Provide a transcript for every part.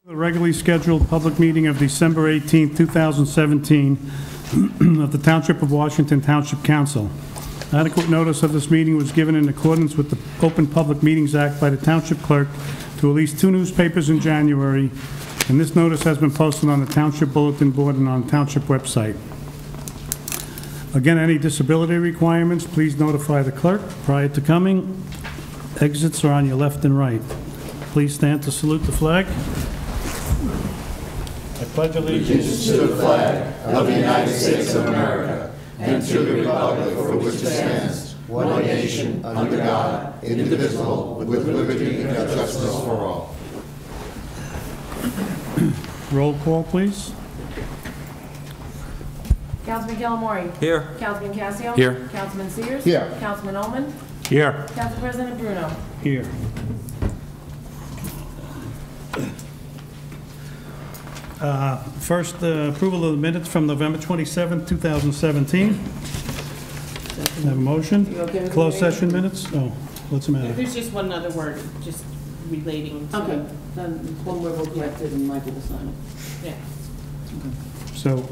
The regularly scheduled public meeting of December 18, 2017 of the Township of Washington Township Council. Adequate notice of this meeting was given in accordance with the Open Public Meetings Act by the Township Clerk to at least 2 newspapers in January, and this notice has been posted on the Township Bulletin Board and on the Township website. Again, any disability requirements, please notify the clerk prior to coming. Exits are on your left and right. Please stand to salute the flag. I pledge allegiance to the flag of the United States of America and to the republic for which it stands, one nation, under God, indivisible, with liberty and justice for all. Roll call, please. Councilman Calamari. Here. Councilman Casio. Here. Councilman Sears. Here. Councilman Ullman. Here. Council President Bruno. Here. First, approval of the minutes from November 27, 2017. Have a motion? You okay with Closed the session minutes? Oh, what's the matter? There's just one other word, just relating to. Okay, then one word will correct it and Michael will sign it. Yeah. So,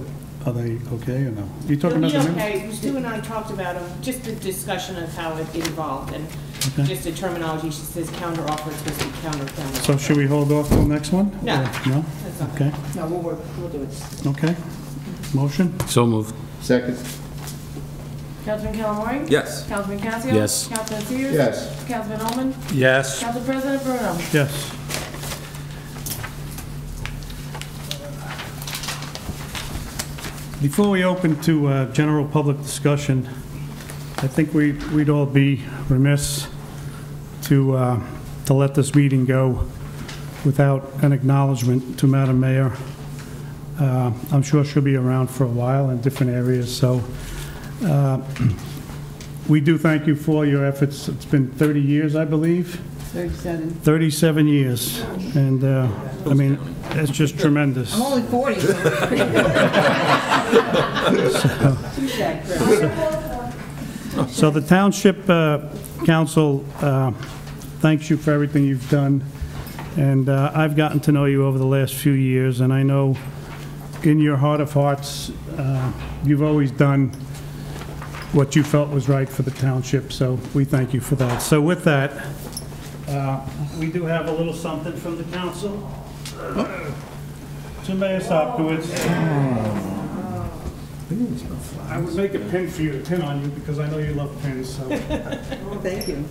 are they okay or no? You talking It'll about be the minutes? okay. Stu and I talked about them, just the discussion of how it evolved, and Okay. just the terminology. She says counter offer, it's supposed to be counter. So should we hold off till next one? No. Or no? That's okay. Okay, No, we'll do it. okay. Motion? So moved. Second. Councilman Calamari. Yes. Councilman Casio. Yes. Councilman Sears. Yes. Councilman Ullman. Yes. Council President Bruno. Yes. Before we open to general public discussion, I think we'd all be remiss to let this meeting go without an acknowledgement to Madam Mayor. I'm sure she'll be around for a while in different areas, so we do thank you for your efforts. It's been 30 years, I believe. 37. 37 years, and I mean, it's just tremendous. I'm only 40. So the Township Council thanks you for everything you've done, and I've gotten to know you over the last few years, and I know in your heart of hearts, you've always done what you felt was right for the Township, so we thank you for that. So with that, we do have a little something from the council. To Mayor Sopkowitz. I would make a pin for you to pin on you because I know you love pins, so. Thank you.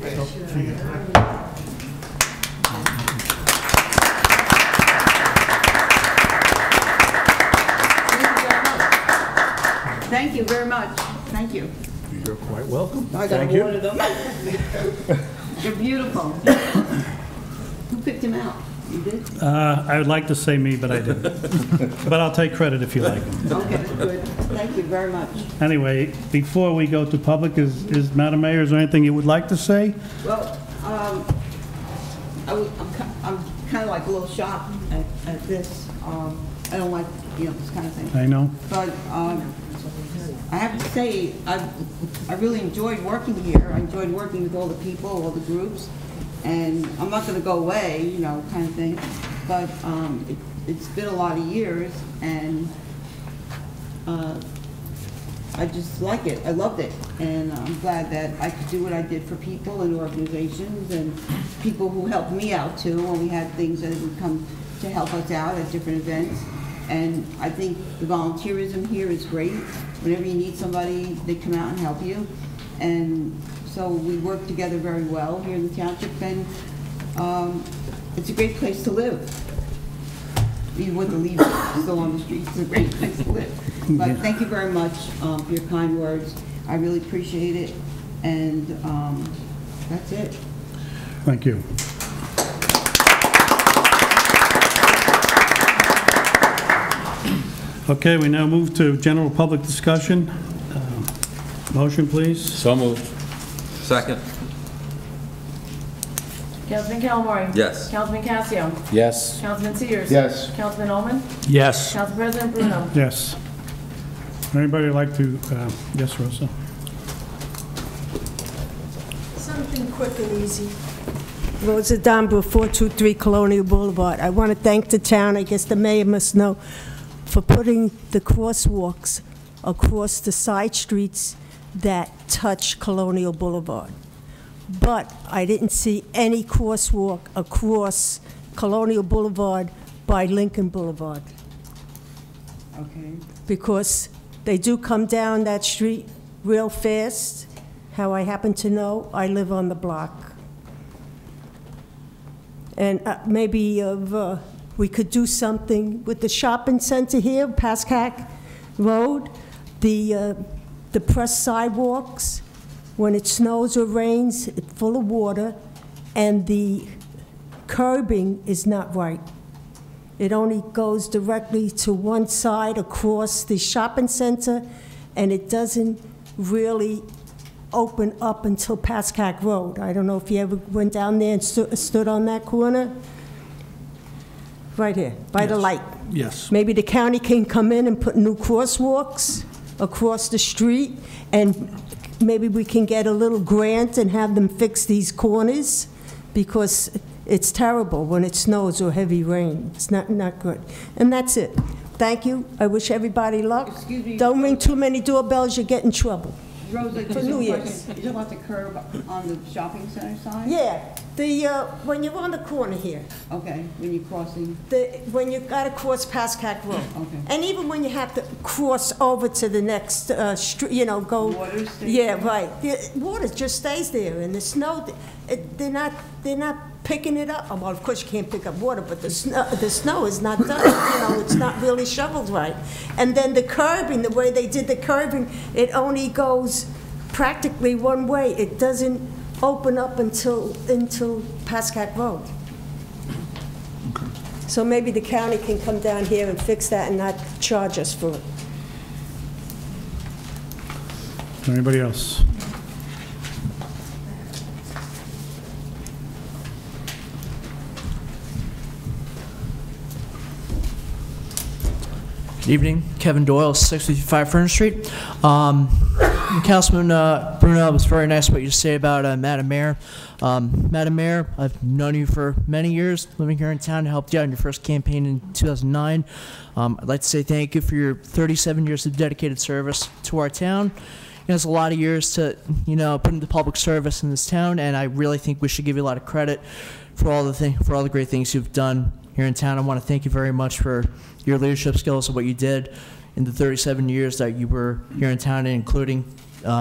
Thank you very much. Thank you. You're quite welcome. I got Thank you. one of them. They're beautiful. Who picked them out? You did? I would like to say me, but I didn't. But I'll take credit if you like. Okay, that's good. Thank you very much. Anyway, before we go to public, is Madam Mayor, is there anything you would like to say? Well, I'm kind of like a little shocked at this. I don't like, this kind of thing. I know. But I have to say, I really enjoyed working here. I enjoyed working with all the people, all the groups, and I'm not going to go away, kind of thing. But it's been a lot of years, and I just like it. I loved it, and I'm glad that I could do what I did for people and organizations and people who helped me out too when we had things that would come to help us out at different events. And I think the volunteerism here is great. Whenever you need somebody, they come out and help you. And so we work together very well here in the township, and it's a great place to live. Even with the leaves still on the streets, it's a great place to live. But thank you very much for your kind words. I really appreciate it. And that's it. Thank you. Okay, we now move to general public discussion. Motion, please. So moved. Second. Councilman Calamari. Yes. Councilman Casio. Yes. Councilman Sears. Yes. Councilman Ullman. Yes. Council President Bruno. Yes. Anybody like to, yes, Rosa? Something quick and easy. Rosa Dombra, 423 Colonial Boulevard. I want to thank the town, I guess the mayor must know, for putting the crosswalks across the side streets that touch Colonial Boulevard. But I didn't see any crosswalk across Colonial Boulevard by Lincoln Boulevard, Okay. because they do come down that street real fast. How I happen to know, I live on the block. And maybe we could do something with the shopping center here, Pascack Road, the pressed sidewalks. When it snows or rains, it's full of water, and the curbing is not right. It only goes directly to one side across the shopping center, and it doesn't really open up until Pascack Road. I don't know if you ever went down there and stood on that corner. Right here, by the light. Yes. Maybe the county can come in and put new crosswalks across the street, and maybe we can get a little grant and have them fix these corners, because it's terrible when it snows or heavy rain. It's not good. And that's it. Thank you. I wish everybody luck. Excuse me. Don't ring too many doorbells, you get in trouble. Rosa, For just New a Year's. question. You about the curb on the shopping center side? Yeah, when you're on the corner here, Okay, when you're crossing, when you gotta cross Pascack Road. Okay. And even when you have to cross over to the next street, go. Water stays Yeah, there? right. Water just stays there, and the snow, they're not picking it up. Well, of course you can't pick up water, but the snow is not done. It's not really shoveled right. And then the curbing, the way they did the curbing, it only goes practically one way. It doesn't open up until Pascack Road. So maybe the county can come down here and fix that and not charge us for it. Anybody else? Good evening, Kevin Doyle, 655 Fern Street. Councilman Bruno, it was very nice what you say about Madam Mayor. Madam Mayor, I've known you for many years, living here in town, helped you out in your first campaign in 2009. I'd like to say thank you for your 37 years of dedicated service to our town. It's a lot of years to, put into public service in this town, and I really think we should give you a lot of credit for all the great things you've done here in town. I want to thank you very much for your leadership skills and what you did in the 37 years that you were here in town, including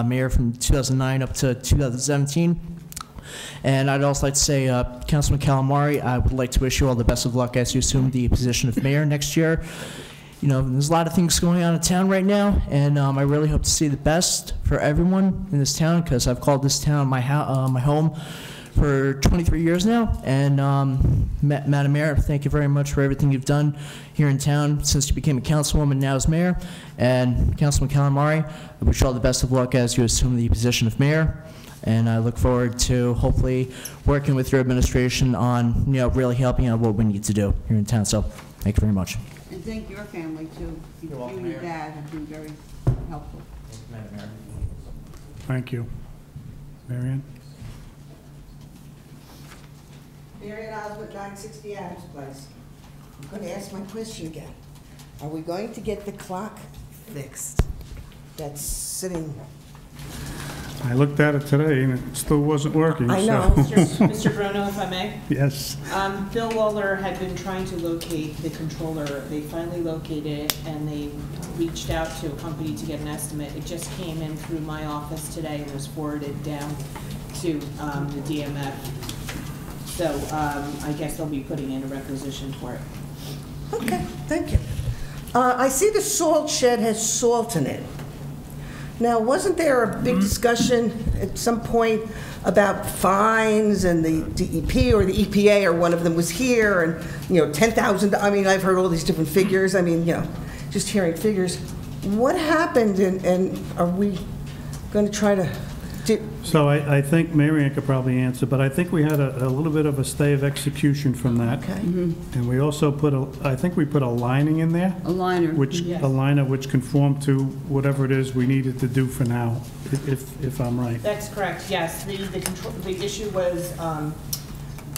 mayor from 2009 up to 2017. And I'd also like to say, Councilman Calamari, I would like to wish you all the best of luck as you assume the position of mayor next year. There's a lot of things going on in town right now, and I really hope to see the best for everyone in this town, because I've called this town my home for 23 years now. And Madam Mayor, thank you very much for everything you've done here in town since you became a councilwoman, now as mayor. And Councilman Calamari, I wish you all the best of luck as you assume the position of mayor. And I look forward to hopefully working with your administration on, really helping out what we need to do here in town. So thank you very much. and thank your family too. You welcome, and your Mayor. dad have been very helpful. Madam Mayor. Thank you. Marion? Marion Osmond, 960 Adams Place. I'm going to ask my question again. Are we going to get the clock fixed that's sitting? I looked at it today, and it still wasn't working, I so- know. Mr. Bruno, if I may? Yes. Bill Waller had been trying to locate the controller. They finally located it, and they reached out to a company to get an estimate. It just came in through my office today and was forwarded down to the DMF. So I guess they'll be putting in a requisition for it. Okay, thank you. I see the salt shed has salt in it. Now, wasn't there a big discussion at some point about fines, and the DEP or the EPA or one of them was here, and, 10,000, I mean, I've heard all these different figures. I mean, just hearing figures. What happened, and are we going to try to do? So I think Marion could probably answer, but I think we had a little bit of a stay of execution from that. Okay. And we also I think we put a lining in there. A liner. A liner which conformed to whatever it is we needed to do for now, if I'm right. That's correct, yes. The issue was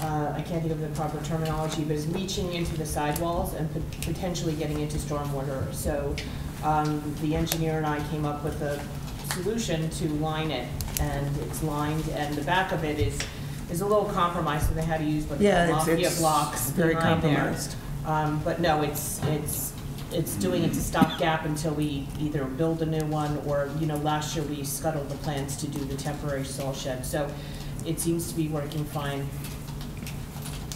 I can't think of the proper terminology, but is leaching into the sidewalls and potentially getting into stormwater. So the engineer and I came up with a solution to line it, and it's lined, and the back of it is a little compromised, so they had to use what mafia blocks very behind there. compromised. But no, it's doing it to stopgap until we either build a new one, or, you know, last year we scuttled the plans to do the temporary salt shed. So it seems to be working fine.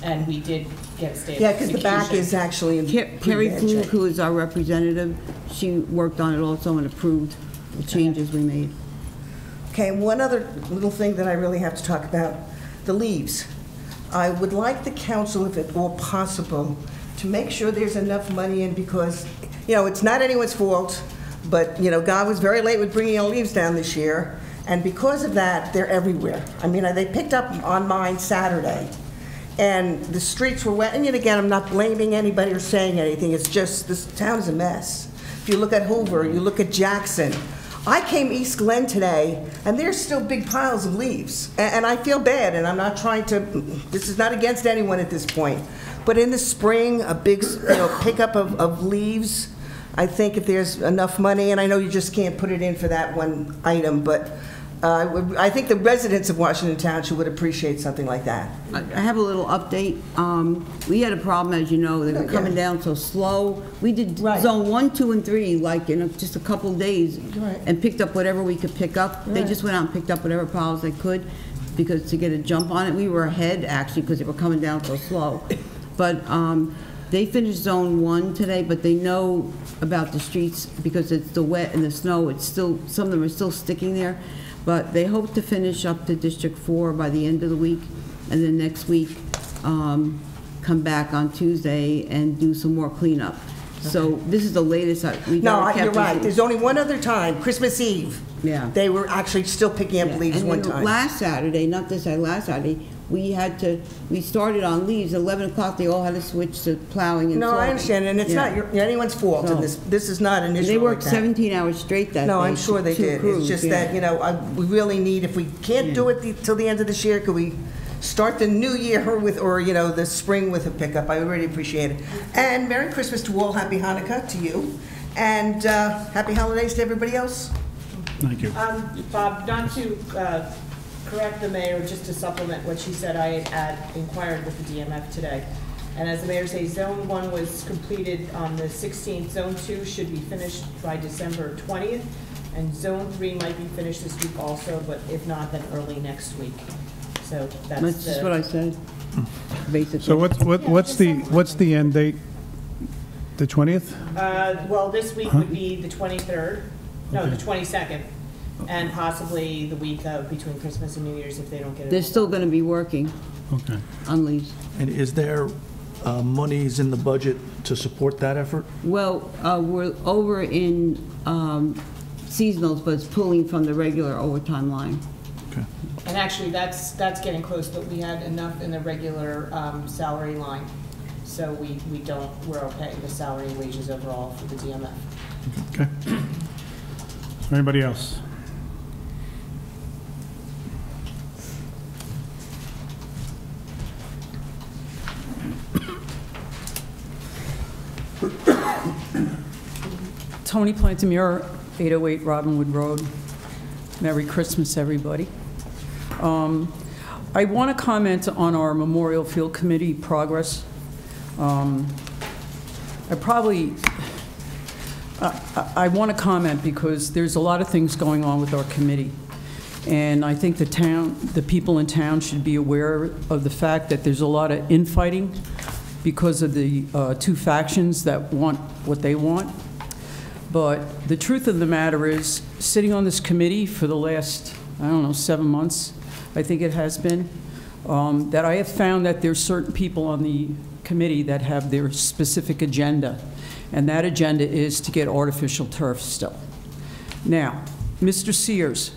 And we did get state Yeah, because the back is actually in Carrie pretty bad Flug, shape. who is our representative, she worked on it also and approved the changes we made. Okay, one other little thing that I really have to talk about, the leaves. I would like the council, if at all possible, to make sure there's enough money in, because, you know, it's not anyone's fault, but, you know, God was very late with bringing our leaves down this year, and because of that, they're everywhere. I mean, they picked up on mine Saturday, and the streets were wet. And yet again, I'm not blaming anybody or saying anything. It's just, this town is a mess. If you look at Hoover, you look at Jackson. I came East Glen today, and there's still big piles of leaves. And I feel bad, and I'm not trying to, this is not against anyone at this point. But in the spring, a big, you know, pickup of leaves, I think if there's enough money, and I know you just can't put it in for that one item, but I think the residents of Washington Township would appreciate something like that. I have a little update. We had a problem, as you know, they were coming down so slow. We did Right. zone 1, 2, and 3 like in just a couple of days, Right. and picked up whatever we could pick up. They Right. just went out and picked up whatever piles they could, because to get a jump on it, we were ahead actually because they were coming down so slow. But they finished zone 1 today, but they know about the streets because it's the wet and the snow. It's still, some of them are still sticking there. But they hope to finish up to District 4 by the end of the week, and then next week come back on Tuesday and do some more cleanup. So this is the latest. We No, kept you're right. this- There's only one other time, Christmas Eve. Yeah. They were actually still picking up leaves And one then time. last Saturday, not this Saturday, last Saturday, we started on leaves. 11 o'clock, they all had to switch to plowing and No, salting. I understand, and it's not anyone's fault, and No. this is not an issue They like worked that. 17 hours straight that day. No, I'm sure they 2 did. crews, It's just yeah. that, you know, we really need, if we can't do it till the end of this year, could we start the new year with, or, you know, the spring with a pickup? I would really appreciate it. And Merry Christmas to all, Happy Hanukkah to you, and Happy Holidays to everybody else. Thank you. Bob, not to correct the mayor, just to supplement what she said, I had inquired with the DMF today. And as the mayor says, Zone 1 was completed on the 16th. Zone 2 should be finished by December 20th. And Zone 3 might be finished this week also, but if not, then early next week. So That's just what I said, basically. So what's the end date? The 20th? Well, this week would be the 23rd, no, the 22nd, and possibly the week of between Christmas and New Year's if they don't get it. They're still going to be working Okay. on leaves. And is there monies in the budget to support that effort? Well, we're over in seasonals, but it's pulling from the regular overtime line. Okay. And actually, that's getting close, but we had enough in the regular salary line. So we're okay with salary and wages overall for the DMF. Okay. Anybody else? Tony Plantamura, 808 Robinwood Road. Merry Christmas, everybody. I want to comment on our Memorial Field Committee progress. I want to comment because there's a lot of things going on with our committee. And I think the people in town should be aware of the fact that there's a lot of infighting because of the two factions that want what they want. But the truth of the matter is, sitting on this committee for the last, 7 months, I think it has been, that I have found that there's certain people on the committee that have their specific agenda. And that agenda is to get artificial turf still. Now, Mr. Sears,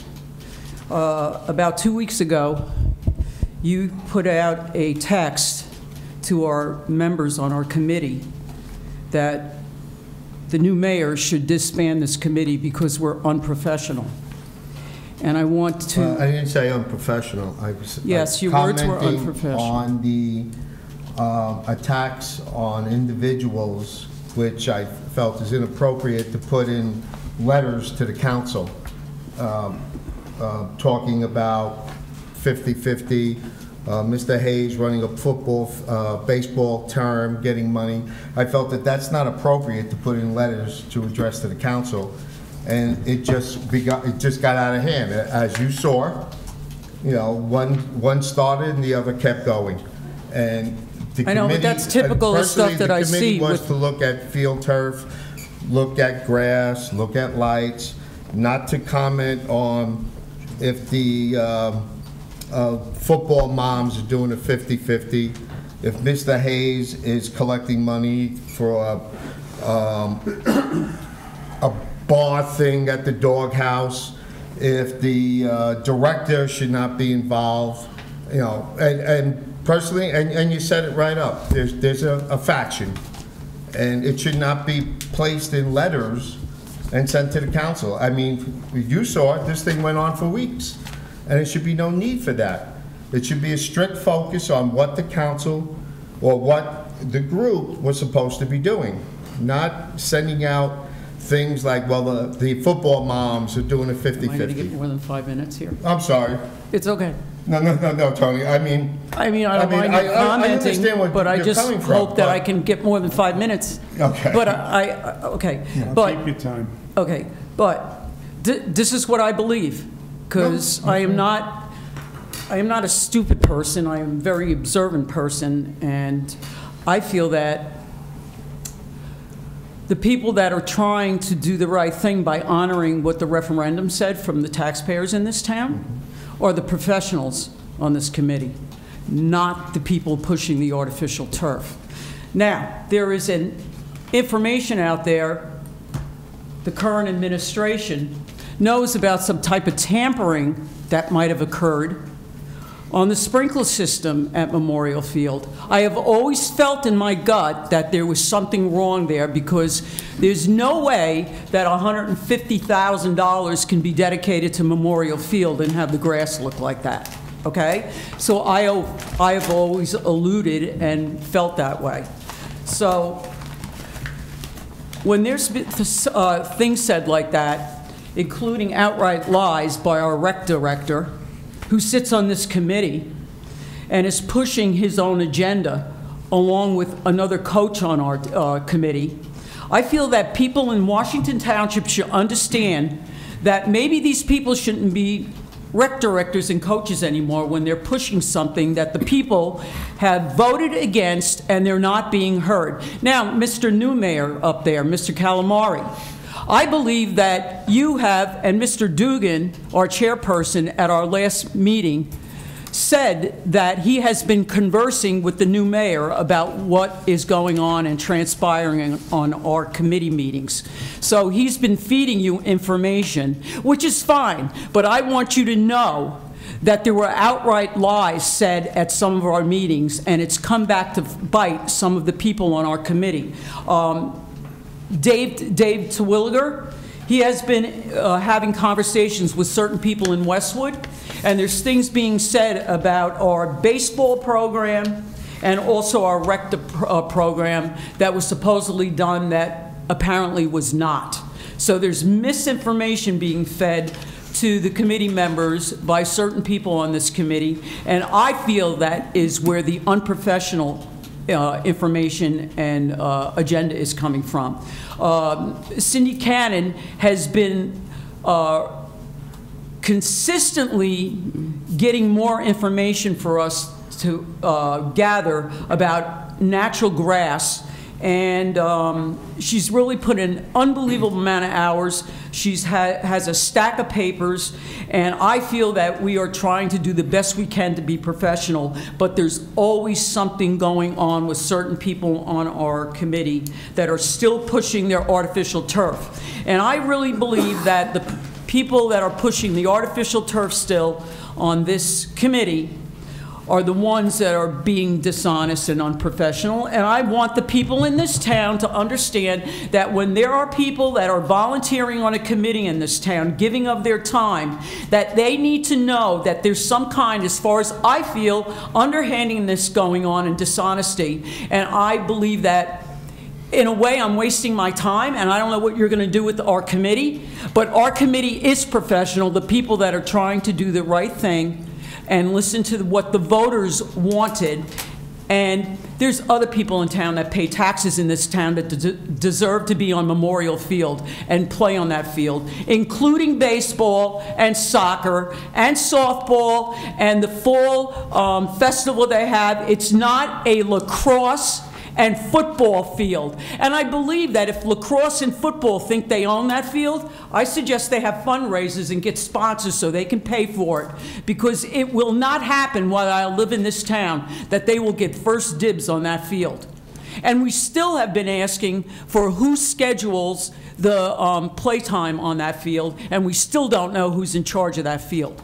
about 2 weeks ago, you put out a text to our members on our committee that the new mayor should disband this committee because we're unprofessional. And I want to, I didn't say unprofessional. I was Yes, your words were commenting unprofessional. on the attacks on individuals, which I felt is inappropriate to put in letters to the council, talking about 50-50, Mr. Hayes running a football, baseball term, getting money. I felt that that's not appropriate to put in letters to address to the council, and it just got out of hand. As you saw, you know, one started and the other kept going, and the I know, but committee- that's typical of stuff that I see The committee was with- to look at field turf, look at grass, look at lights, not to comment on if the football moms are doing a 50-50, if Mr. Hayes is collecting money for a bar thing at the doghouse, if the director should not be involved, you know, and personally, and you said it right up, there's a faction, and it should not be placed in letters and sent to the council. I mean, you saw it, this thing went on for weeks, and it should be no need for that. It should be a strict focus on what the council or what the group was supposed to be doing, not sending out things like, well, the football moms are doing a am I going to get 50-50. more than 5 minutes here? I'm sorry. It's okay. No, Tony, I mean... I don't mind you I commenting, understand where but I you're just coming from, hope that but- I can get more than 5 minutes. Okay. But okay, but... Keep your time. Okay, but this is what I believe, because I am not a stupid person. I am a very observant person, and I feel that the people that are trying to do the right thing by honoring what the referendum said from the taxpayers in this town are the professionals on this committee, not the people pushing the artificial turf. Now, there is an information out there. The current administration knows about some type of tampering that might have occurred on the sprinkler system at Memorial Field. I have always felt in my gut that there was something wrong there, because there's no way that $150,000 can be dedicated to Memorial Field and have the grass look like that, okay? So I have always alluded and felt that way. So when there's things said like that, including outright lies by our rec director, who sits on this committee and is pushing his own agenda along with another coach on our committee, I feel that people in Washington Township should understand that maybe these people shouldn't be rec directors and coaches anymore when they're pushing something that the people have voted against and they're not being heard. Now, Mr. New Mayor up there, Mr. Calamari, I believe that you have, and Mr. Dugan, our chairperson at our last meeting, said that he has been conversing with the new mayor about what is going on and transpiring on our committee meetings. So he's been feeding you information, which is fine, but I want you to know that there were outright lies said at some of our meetings, and it's come back to bite some of the people on our committee. Dave Terwilliger, he has been having conversations with certain people in Westwood, and there's things being said about our baseball program and also our rec program that was supposedly done that apparently was not. So there's misinformation being fed to the committee members by certain people on this committee, and I feel that is where the unprofessional information and agenda is coming from. Cindy Cannon has been consistently getting more information for us to gather about natural grass, and she's really put in an unbelievable amount of hours. She has a stack of papers, and I feel that we are trying to do the best we can to be professional, but there's always something going on with certain people on our committee that are still pushing their artificial turf. And I really believe that the people that are pushing the artificial turf still on this committee are the ones that are being dishonest and unprofessional. And I want the people in this town to understand that when there are people that are volunteering on a committee in this town, giving of their time, that they need to know that there's some kind, as far as I feel, underhandedness going on and dishonesty. And I believe that in a way, I'm wasting my time, and I don't know what you're going to do with our committee, but our committee is professional, the people that are trying to do the right thing and listen to what the voters wanted. And there's other people in town that pay taxes in this town that deserve to be on Memorial Field and play on that field, including baseball and soccer and softball and the fall festival they have. It's not a lacrosse and football field. And I believe that if lacrosse and football think they own that field, I suggest they have fundraisers and get sponsors so they can pay for it, because it will not happen while I live in this town that they will get first dibs on that field. And we still have been asking for who schedules the playtime on that field, and we still don't know who's in charge of that field.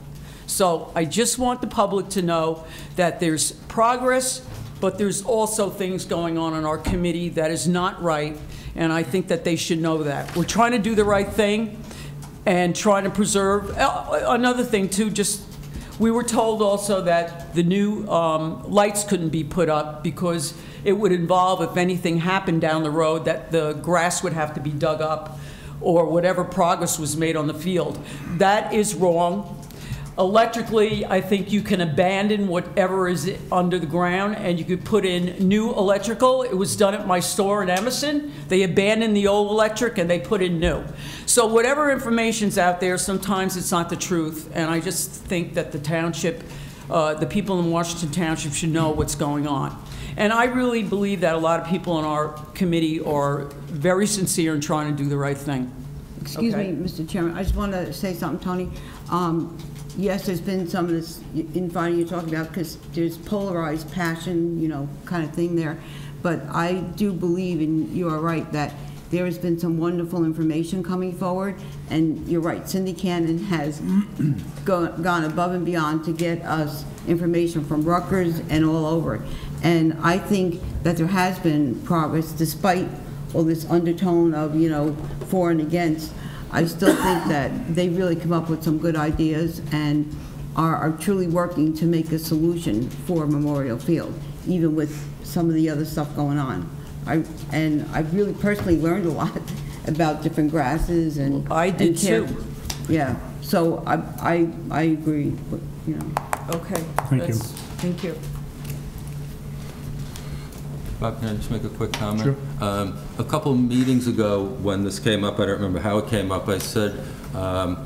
So I just want the public to know that there's progress, but there's also things going on in our committee that is not right, and I think that they should know that. We're trying to do the right thing and trying to preserve. Another thing, too, just we were told also that the new lights couldn't be put up because it would involve, if anything happened down the road, that the grass would have to be dug up or whatever progress was made on the field. That is wrong. Electrically, I think you can abandon whatever is under the ground and you could put in new electrical. It was done at my store in Emerson. They abandoned the old electric and they put in new. So whatever information's out there, sometimes it's not the truth. And I just think that the township, the people in Washington Township should know what's going on. And I really believe that a lot of people in our committee are very sincere in trying to do the right thing. Excuse me, Mr. Chairman, I just want to say something, Tony. Yes, there's been some of this infighting you're talking about because there's polarized passion, you know, kind of thing there. But I do believe, and you are right, that there has been some wonderful information coming forward. And you're right, Cindy Cannon has gone above and beyond to get us information from Rutgers and all over. And I think that there has been progress despite all this undertone of, you know, for and against. I still think that they really come up with some good ideas and are truly working to make a solution for Memorial Field, even with some of the other stuff going on. I've really personally learned a lot about different grasses and I did too. Yeah, so I agree, but, you know. Okay. Thank you. Thank you. Bob, can I just make a quick comment? Sure. A couple meetings ago, when this came up, I don't remember how it came up, I said,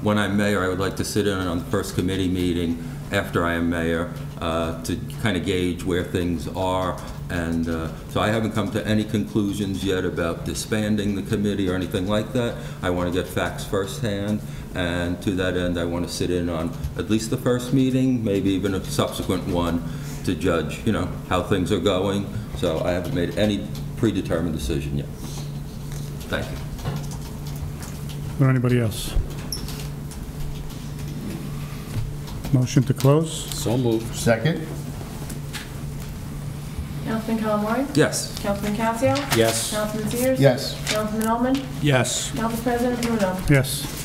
when I'm mayor, I would like to sit in on the first committee meeting after I am mayor to kind of gauge where things are. And so I haven't come to any conclusions yet about disbanding the committee or anything like that. I want to get facts firsthand. And to that end, I want to sit in on at least the first meeting, maybe even a subsequent one, to judge, you know, how things are going. So I haven't made any predetermined decision yet. Thank you. Or anybody else? Motion to close? So moved. Second? Councilman Calamari? Yes. Councilman Casio? Yes. Councilman Sears? Yes. Councilman Ullman? Yes. Council President Bruno? Yes.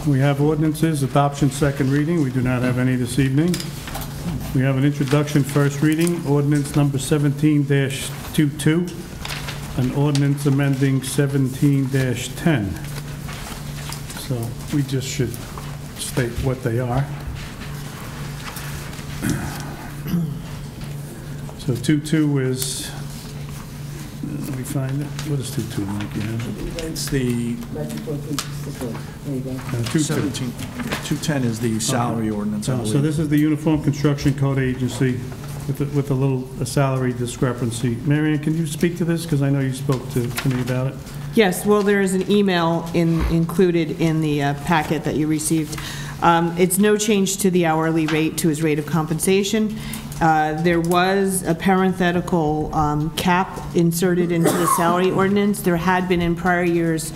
We have ordinances, adoption, second reading. We do not have any this evening. We have an introduction, first reading, ordinance number 17-22, an ordinance amending 17-10. So we just should state what they are. So 22 is, let me find it. What is 22, Mike? You have it? It's the 17, 210 is the salary ordinance, I So believe. this is the Uniform Construction Code Agency with a little salary discrepancy. Marianne, can you speak to this? Because I know you spoke to me about it. Yes, well, there is an email included in the packet that you received. It's no change to the hourly rate, to his rate of compensation. There was a parenthetical cap inserted into the salary ordinance. There had been in prior years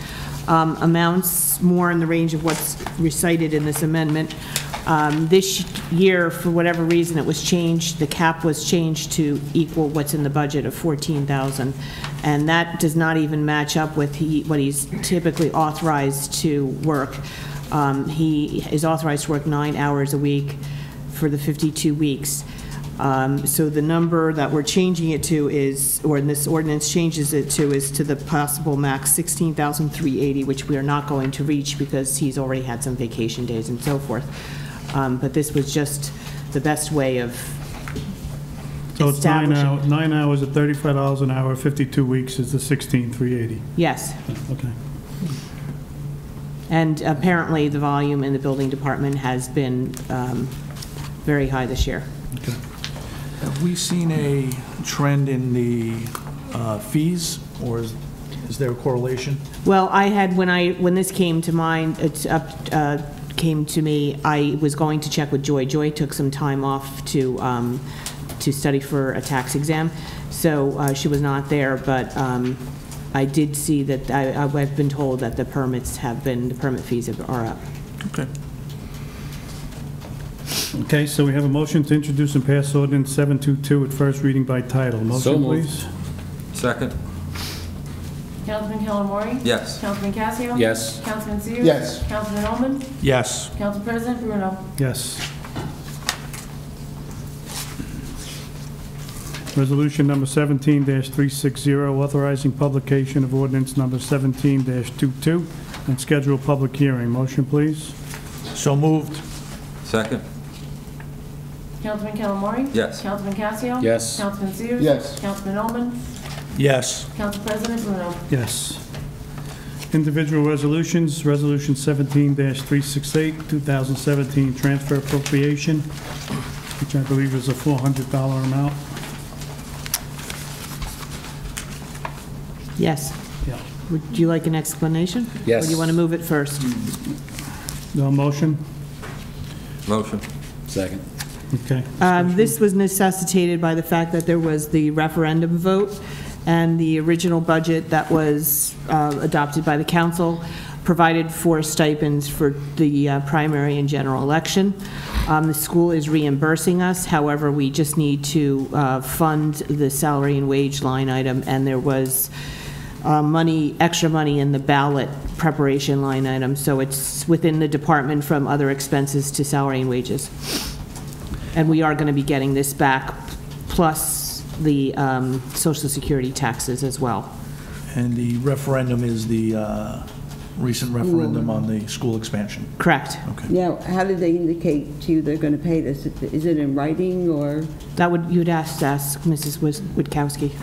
amounts more in the range of what's recited in this amendment. This year, for whatever reason, it was changed, the cap was changed to equal what's in the budget of $14,000. And that does not even match up with what he's typically authorized to work. He is authorized to work 9 hours a week for the 52 weeks. So the number that we're changing it to is, or this ordinance changes it to, is to the possible max $16,380, which we are not going to reach because he's already had some vacation days and so forth. But this was just the best way of So it's 9 establishing. hours at $35 an hour, 52 weeks is the 16,380. Yes. Okay. And apparently, the volume in the building department has been very high this year. Okay. Have we seen a trend in the fees, or is there a correlation? Well, I had, when this came to mind, came to me, I was going to check with Joy. Joy took some time off to study for a tax exam, so she was not there, but I did see that, I've been told that the permit fees are up. Okay. Okay, so we have a motion to introduce and pass ordinance 722 at first reading by title. So Motion, moved. please. Second? Councilman Calamari? Yes. Councilman Casio? Yes. Councilman Sears? Yes. Councilman Oman? Yes. Council President Bruno? Yes. Resolution number 17-360, authorizing publication of ordinance number 17-22 and schedule a public hearing. Motion, please. So moved. Second? Councilman Calamari? Yes. Councilman Casio? Yes. Councilman Sears? Yes. Councilman Oman? Yes. Council President Bruno? Yes. Individual resolutions, Resolution 17-368, 2017 transfer appropriation, which I believe is a $400 amount. Yes. Yeah. Would you like an explanation? Yes. Or do you want to move it first? No motion? Motion? Second. Okay. This was necessitated by the fact that there was the referendum vote, and the original budget that was adopted by the council provided for stipends for the primary and general election. The school is reimbursing us, however, we just need to fund the salary and wage line item, and there was extra money in the ballot preparation line item, so it's within the department from other expenses to salary and wages. And we are going to be getting this back, plus the Social Security taxes as well. And the referendum is the recent referendum on the school expansion. Correct. Okay. Now, how did they indicate to you they're going to pay this? Is it in writing or? You'd have to ask Mrs. Witkowski.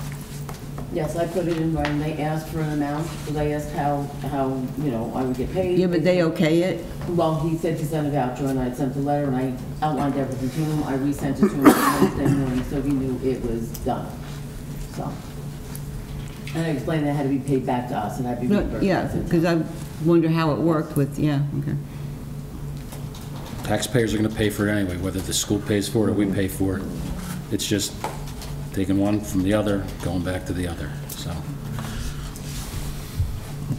Yes, I put it in writing. They asked for an amount, because I asked how, I would get paid. Yeah, but they okay it? Well, he said to send a voucher, and I sent a letter, and I outlined everything to him. I resent it to him Wednesday morning, so he knew it was done. So. And I explained that it had to be paid back to us, and I'd be reimbursed. Yeah, because I wonder how it worked with, yeah, okay. Taxpayers are going to pay for it anyway, whether the school pays for it or we pay for it. It's just taking one from the other, going back to the other, so.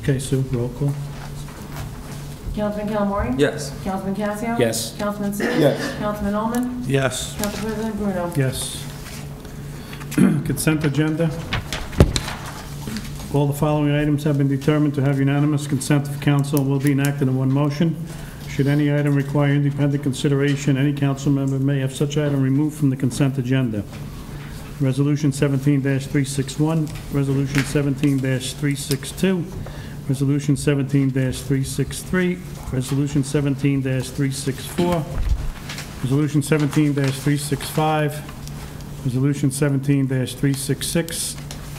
Okay, Sue, roll call. Councilman Calamari? Yes. Councilman Casio? Yes. Councilman Sears? Yes. Councilman Oman? Yes. Council President Bruno? Yes. Consent agenda. All the following items have been determined to have unanimous consent of council and will be enacted in one motion. Should any item require independent consideration, any council member may have such item removed from the consent agenda. Resolution 17-361, Resolution 17-362, Resolution 17-363, Resolution 17-364, Resolution 17-365, Resolution 17-366,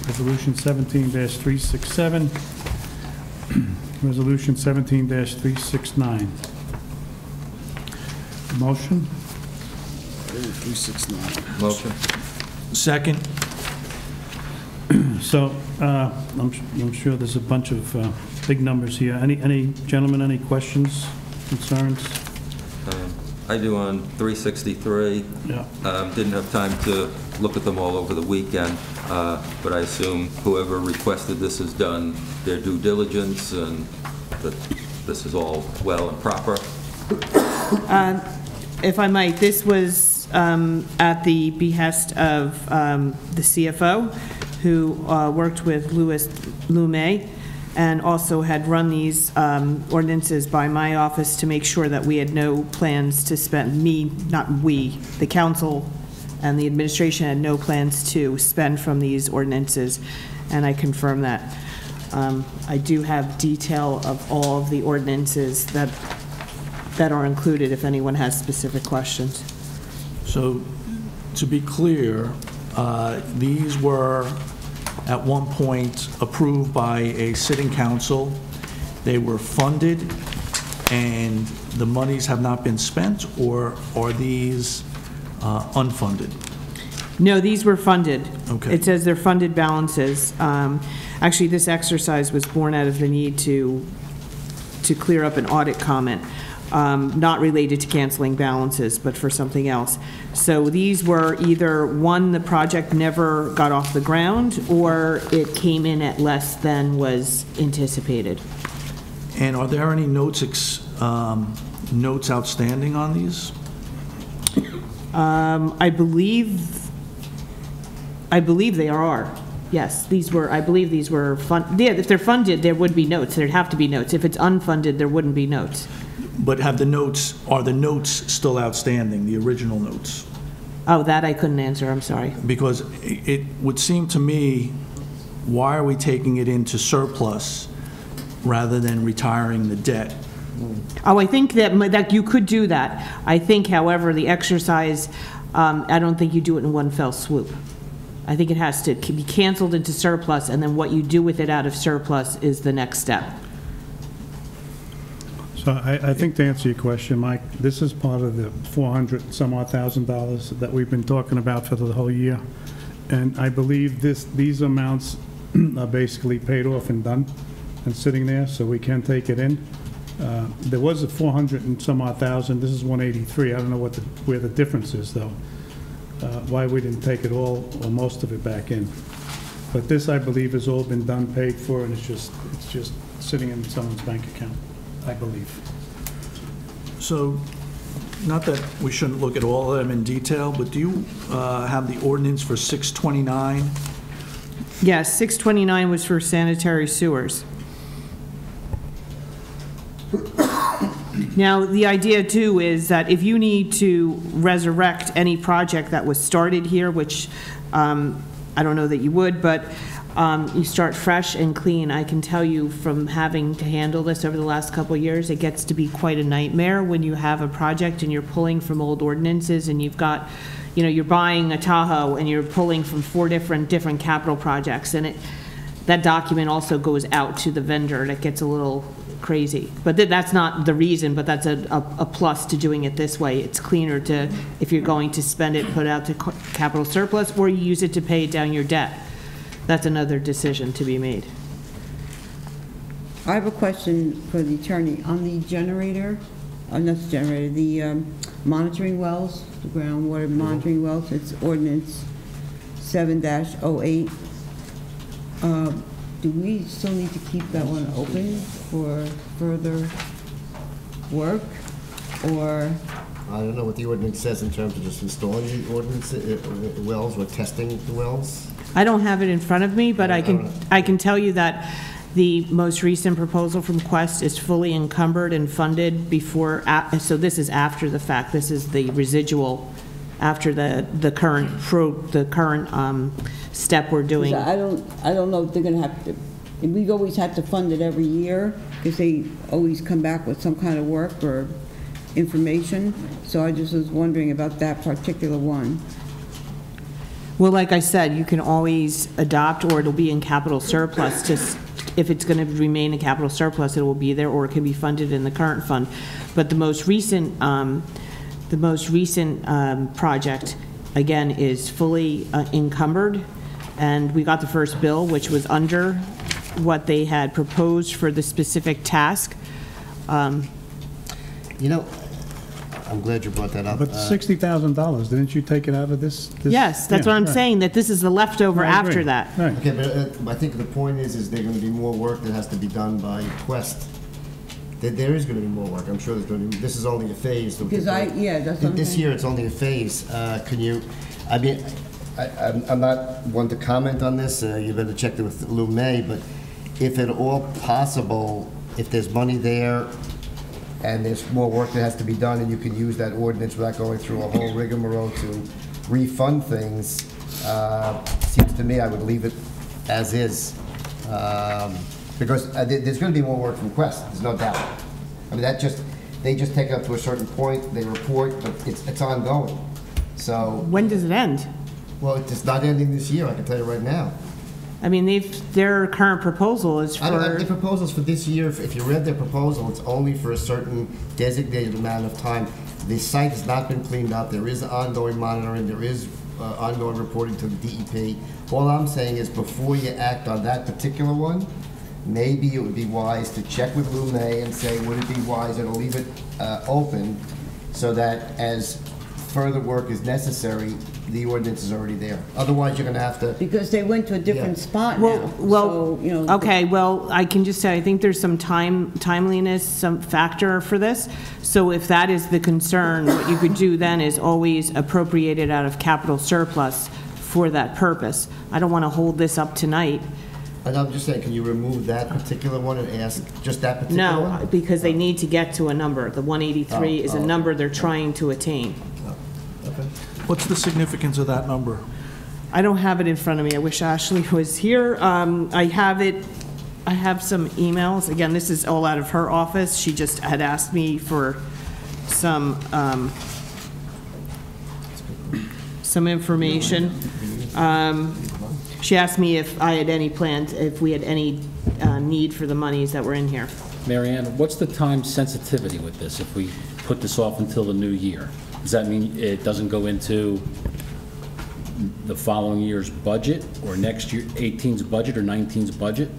Resolution 17-367, Resolution 17-369. Motion? 369. Motion? Second. So, I'm sure there's a bunch of big numbers here. Any gentlemen, any questions, concerns? I do on 363. Yeah. Didn't have time to look at them all over the weekend, but I assume whoever requested this has done their due diligence and that this is all well and proper? If I might, this was at the behest of the CFO, who worked with Louis Lumet, and also had run these ordinances by my office to make sure that we had no plans to spend, the council and the administration had no plans to spend from these ordinances, and I confirm that. I do have detail of all of the ordinances that are included if anyone has specific questions. So, to be clear, these were at one point approved by a sitting council. They were funded, and the monies have not been spent, or are these unfunded? No, these were funded. Okay. It says they're funded balances. Actually, this exercise was born out of the need to clear up an audit comment, not related to canceling balances, but for something else. So these were either, one, the project never got off the ground, or it came in at less than was anticipated. And are there any notes outstanding on these? I believe they are. Yes, I believe these were yeah, if they're funded, there would be notes. There'd have to be notes. If it's unfunded, there wouldn't be notes. But are the notes still outstanding, the original notes? Oh, that I couldn't answer, I'm sorry. Because it would seem to me, why are we taking it into surplus rather than retiring the debt? Oh, I think that you could do that. I think, however, the exercise, I don't think you do it in one fell swoop. I think it has to be canceled into surplus, and then what you do with it out of surplus is the next step. So I think to answer your question, Mike, this is part of the $400-some-odd-thousand that we've been talking about for the whole year. And I believe these amounts are basically paid off and done and sitting there, so we can take it in. There was a $400-and-some-odd-thousand. This is 183. I don't know where the difference is, though. Why we didn't take it all or most of it back in. But this, I believe, has all been done, paid for, and it's just sitting in someone's bank account, I believe. So, not that we shouldn't look at all of them in detail, but do you have the ordinance for 629? Yes, 629 was for sanitary sewers. Now, the idea, too, is that if you need to resurrect any project that was started here, which I don't know that you would, but you start fresh and clean. I can tell you from having to handle this over the last couple of years, it gets to be quite a nightmare when you have a project and you're pulling from old ordinances, and you've got, you're buying a Tahoe and you're pulling from 4 different capital projects, and that document also goes out to the vendor, and it gets a little crazy. But that's not the reason, but that's a plus to doing it this way. It's cleaner to, if you're going to spend it, put it out to capital surplus, or you use it to pay down your debt. That's another decision to be made. I have a question for the attorney. On the generator, not the generator, the monitoring wells, the groundwater monitoring wells, it's ordinance 7-08. Do we still need to keep that one open for further work, or? I don't know what the ordinance says in terms of just installing the ordinance wells or testing the wells. I don't have it in front of me, but I can tell you that the most recent proposal from Quest is fully encumbered and funded before, so this is after the fact. This is the residual after the current step we're doing. I don't know if they're going to have to. We've always had to fund it every year because they always come back with some kind of work or information. So I just was wondering about that particular one. Well, like I said, you can always adopt, or it'll be in capital surplus. Just if it's going to remain in capital surplus, it will be there, or it can be funded in the current fund. But the most recent project, again, is fully encumbered, and we got the first bill, which was under what they had proposed for the specific task. I'm glad you brought that up. But $60,000, didn't you take it out of this? Yes, that's what I'm saying, that this is the leftover after that. Right. Okay, but I think the point is there going to be more work that has to be done by Quest there is gonna be more work. I'm sure there's gonna be, this is only a phase. Because that's what I'm This saying. year, it's only a phase. Can you, I mean, I'm not one to comment on this, you better check it with Lou May, but if at all possible, if there's money there and there's more work that has to be done and you can use that ordinance without going through a whole rigmarole to refund things, seems to me I would leave it as is. Because there's going to be more work from Quest, there's no doubt. I mean, they just take it up to a certain point, they report, but it's ongoing. So. When does it end? Well, it's not ending this year, I can tell you right now. I mean, their current proposal is for... The proposal's for this year. If you read their proposal, it's only for a certain designated amount of time. The site has not been cleaned up. There is ongoing monitoring. There is ongoing reporting to the DEP. All I'm saying is before you act on that particular one, maybe it would be wise to check with Lou May and say, would it be wiser to leave it open so that as further work is necessary, the ordinance is already there. Otherwise, you're going to have to... Because they went to a different spot Well, now. well, So, you know, okay, well, I can just say, I think there's some timeliness, some factor for this. So if that is the concern, what you could do then is always appropriate it out of capital surplus for that purpose. I don't want to hold this up tonight. And I'm just saying, can you remove that particular one and ask just that particular one? No, because they need to get to a number. The 183 is a number they're trying to attain. Okay. What's the significance of that number? I don't have it in front of me. I wish Ashley was here. I have some emails. Again, this is all out of her office. She just had asked me for some information. She asked me if I had any plans, if we had any need for the monies that were in here. Mary Ann, what's the time sensitivity with this if we put this off until the new year? Does that mean it doesn't go into the following year's budget, or next year, 18's budget or 19's budget,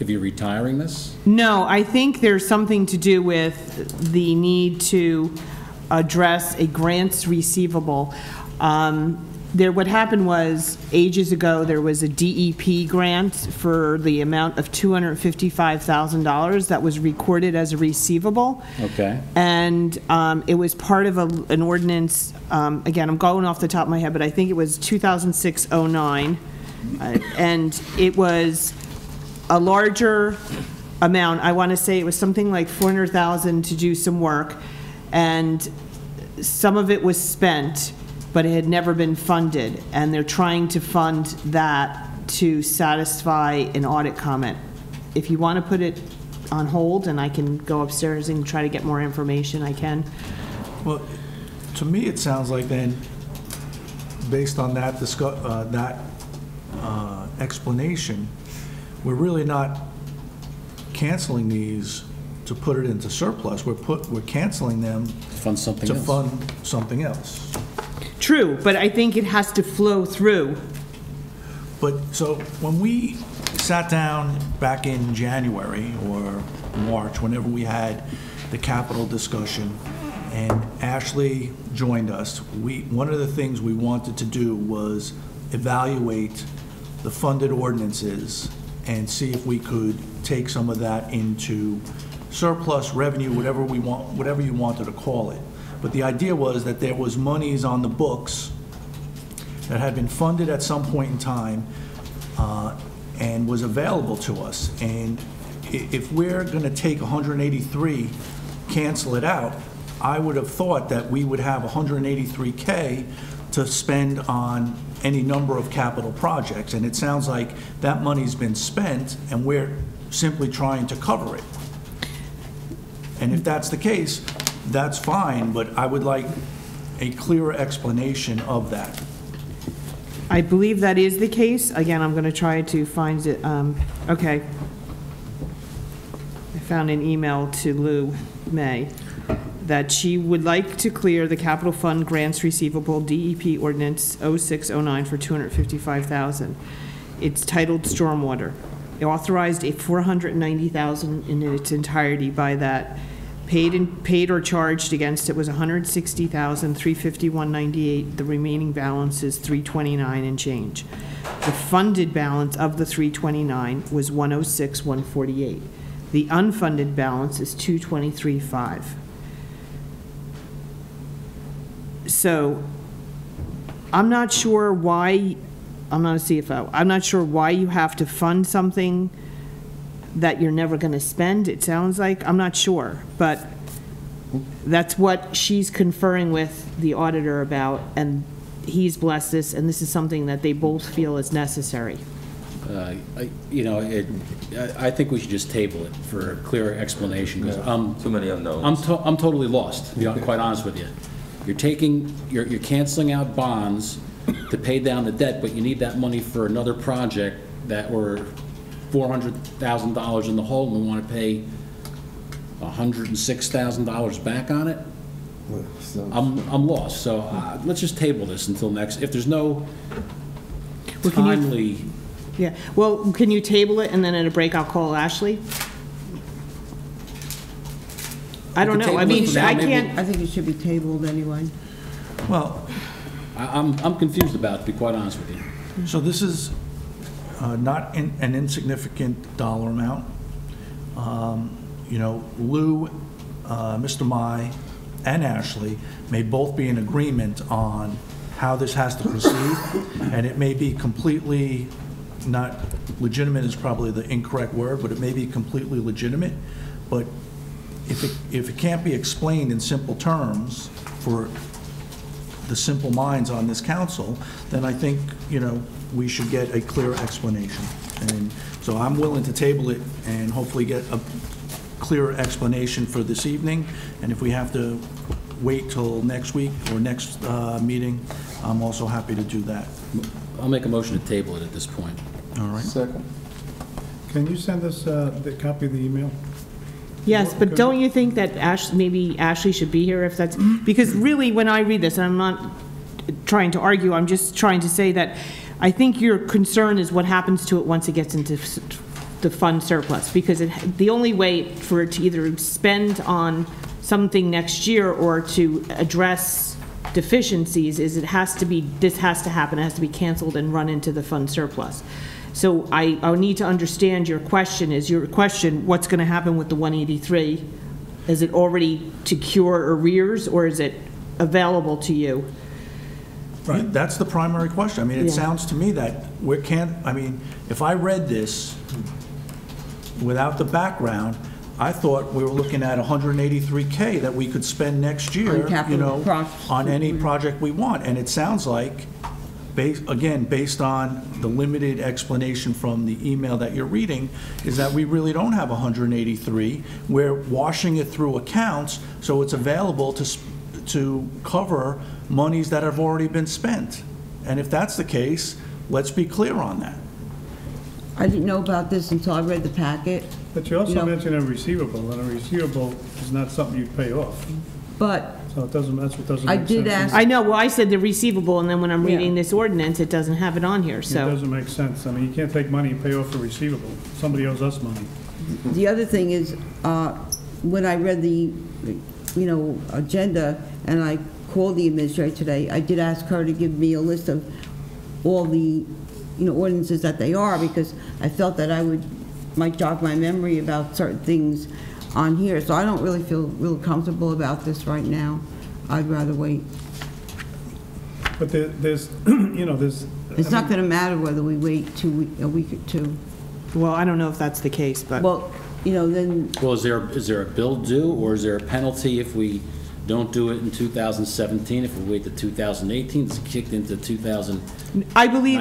if you're retiring this? No, I think there's something to do with the need to address a grants receivable. What happened was, ages ago, there was a DEP grant for the amount of $255,000 that was recorded as a receivable. Okay. And it was part of an ordinance, again, I'm going off the top of my head, but I think it was 2006-09. And it was a larger amount. I want to say it was something like $400,000 to do some work. And some of it was spent, but it had never been funded, and they're trying to fund that to satisfy an audit comment. If you want to put it on hold, and I can go upstairs and try to get more information, I can. Well, to me, it sounds like then, based on that explanation, we're really not canceling these to put it into surplus. We're canceling them Fund something to else. fund something else. True, but I think it has to flow through. But, so, when we sat down back in January or March, whenever we had the capital discussion, and Ashley joined us, one of the things we wanted to do was evaluate the funded ordinances and see if we could take some of that into surplus revenue, whatever you wanted to call it. But the idea was that there was monies on the books that had been funded at some point in time and was available to us. And if we're going to take 183, cancel it out, I would have thought that we would have 183K to spend on any number of capital projects. And it sounds like that money's been spent and we're simply trying to cover it. And if that's the case, that's fine, but I would like a clearer explanation of that. I believe that is the case. Again, I'm going to try to find it. Okay. I found an email to Lou May that she would like to clear the capital fund grants receivable DEP ordinance 0609 for $255,000. It's titled Stormwater. It authorized a $490,000 in its entirety by that. Paid or charged against it was $160,351.98. The remaining balance is $329 and change. The funded balance of the $329 was $106,148. The unfunded balance is 223,500. So I'm not sure why, I'm not a CFO, I'm not sure why you have to fund something that you're never going to spend, it sounds like. I'm not sure, but that's what she's conferring with the auditor about, and he's blessed this, and this is something that they both feel is necessary. You know, I think we should just table it for a clearer explanation, because Too many unknowns. I'm totally lost, to be quite honest with you. You're canceling out bonds to pay down the debt, but you need that money for another project that we're $400,000 in the hole, and we want to pay $106,000 back on it. I'm lost, so let's just table this until next, if there's no timely. Yeah, well, can you table it, and then at a break, I'll call Ashley? I don't know, I mean, I can't. I think it should be tabled anyway. Well, I'm confused about it, to be quite honest with you. so this is not an insignificant dollar amount. You know, Lou, Mr. Mai, and Ashley may both be in agreement on how this has to proceed, and it may be completely, not legitimate is probably the incorrect word, but it may be completely legitimate. But if it can't be explained in simple terms for the simple minds on this council, then I think, you know, we should get a clear explanation. And so I'm willing to table it and hopefully get a clearer explanation for this evening. And if we have to wait till next week or next meeting, I'm also happy to do that. I'll make a motion to table it at this point. All right. Second. Can you send us the copy of the email? Yes, but don't you think that maybe Ashley should be here if that's, because really, when I read this, and I'm not trying to argue, I'm just trying to say that I think your concern is what happens to it once it gets into the fund surplus, because the only way for it to either spend on something next year or to address deficiencies is this has to happen, it has to be canceled and run into the fund surplus. So I need to understand your question. Is your question, what's going to happen with the 183? Is it already to cure arrears, or is it available to you? Right, that's the primary question. I mean, it Yeah. sounds to me that I mean, if I read this without the background, I thought we were looking at $183K that we could spend next year, you know, on any project we want. And it sounds like, based on the limited explanation from the email that you're reading, is that we really don't have 183. We're washing it through accounts, so it's available to cover monies that have already been spent. And if that's the case, let's be clear on that. I didn't know about this until I read the packet. But you also mentioned a receivable, and a receivable is not something you pay off. But So that's what doesn't I make did sense. ask- I know, well, I said the receivable, and then when I'm Yeah. reading this ordinance, it doesn't have it on here, It so. doesn't make sense. I mean, you can't take money and pay off the receivable. Somebody owes us money. the other thing is, when I read the, agenda, and I called the administrator today, I did ask her to give me a list of all the, ordinances that they are, because I felt that might jog my memory about certain things on here. So I don't really feel real comfortable about this right now. I'd rather wait. But there's, there's... It's not going to matter whether we wait a week or two. Well, I don't know if that's the case, but. Well, then. Well, is there a bill due, or is there a penalty if we don't do it in 2017, if we wait to 2018, it's kicked into 2019? I believe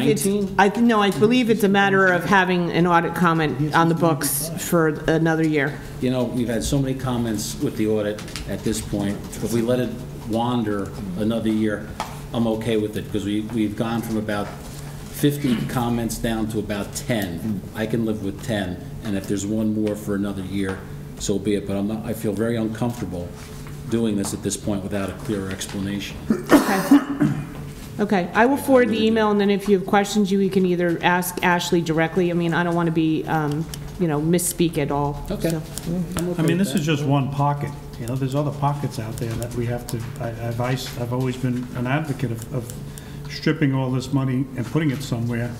I believe it's a matter of having an audit comment on the books for another year. You know, we've had so many comments with the audit at this point. If we let it wander another year, I'm okay with it, because we've gone from about 50 comments down to about 10. I can live with 10, and if there's one more for another year, so be it. But I feel very uncomfortable doing this at this point without a clearer explanation. Okay, I will forward the email, and then if you have questions, you can either ask Ashley directly. I mean, I don't want to be, misspeak at all. Okay. So. I mean, this is just one pocket. There's other pockets out there that we have to, I've always been an advocate of stripping all this money and putting it somewhere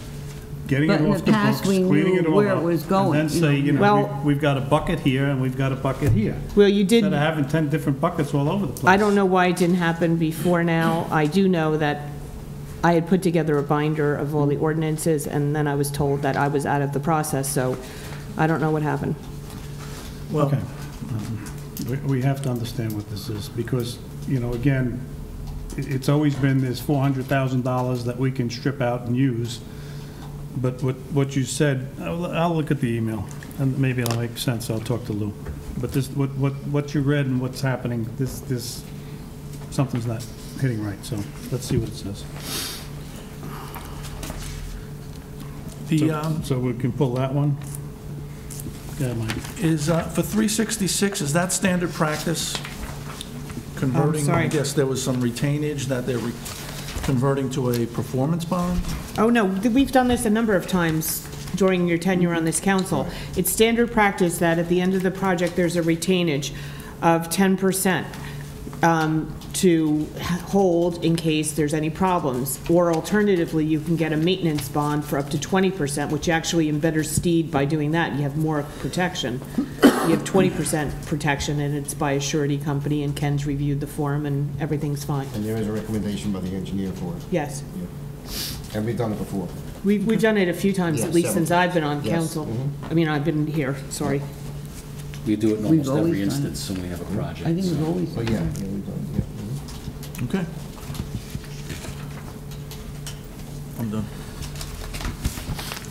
getting But it in off the the past, books, we cleaning knew it all where it up, was going, and then you say, know. you know, Well- we've got a bucket here and we've got a bucket here. Well, you did. Instead of having 10 different buckets all over the place. I don't know why it didn't happen before now. I do know that I had put together a binder of all the ordinances, and then I was told that I was out of the process, so I don't know what happened. Well, Okay. We have to understand what this is, because, you know, again, it's always been this $400,000 that we can strip out and use. But what you said, I'll look at the email, and maybe it'll make sense. I'll talk to Lou. But this, what you read and what's happening, this, something's not hitting right, so let's see what it says. So we can pull that one? Yeah, Mike. is, for 366, is that standard practice? Converting, sorry. I guess there was some retainage that they're converting to a performance bond? Oh, no, we've done this a number of times during your tenure on this council. It's standard practice that at the end of the project, there's a retainage of 10% to hold in case there's any problems. Or alternatively, you can get a maintenance bond for up to 20%, which actually embetters Steed by doing that. You have more protection. You have 20% protection, and it's by a surety company, and Ken's reviewed the form, and everything's fine. And there is a recommendation by the engineer for it. Yes. Yeah. And we've done it before. We've done it a few times, Yeah, at least several since I've been on Yes. council. Mhm. I mean, I've been here, sorry. We do it in We've almost always every done it. instance when we have a project. I think so. we've always Oh, done yeah, that. yeah, we've done it, yeah. Okay. I'm done.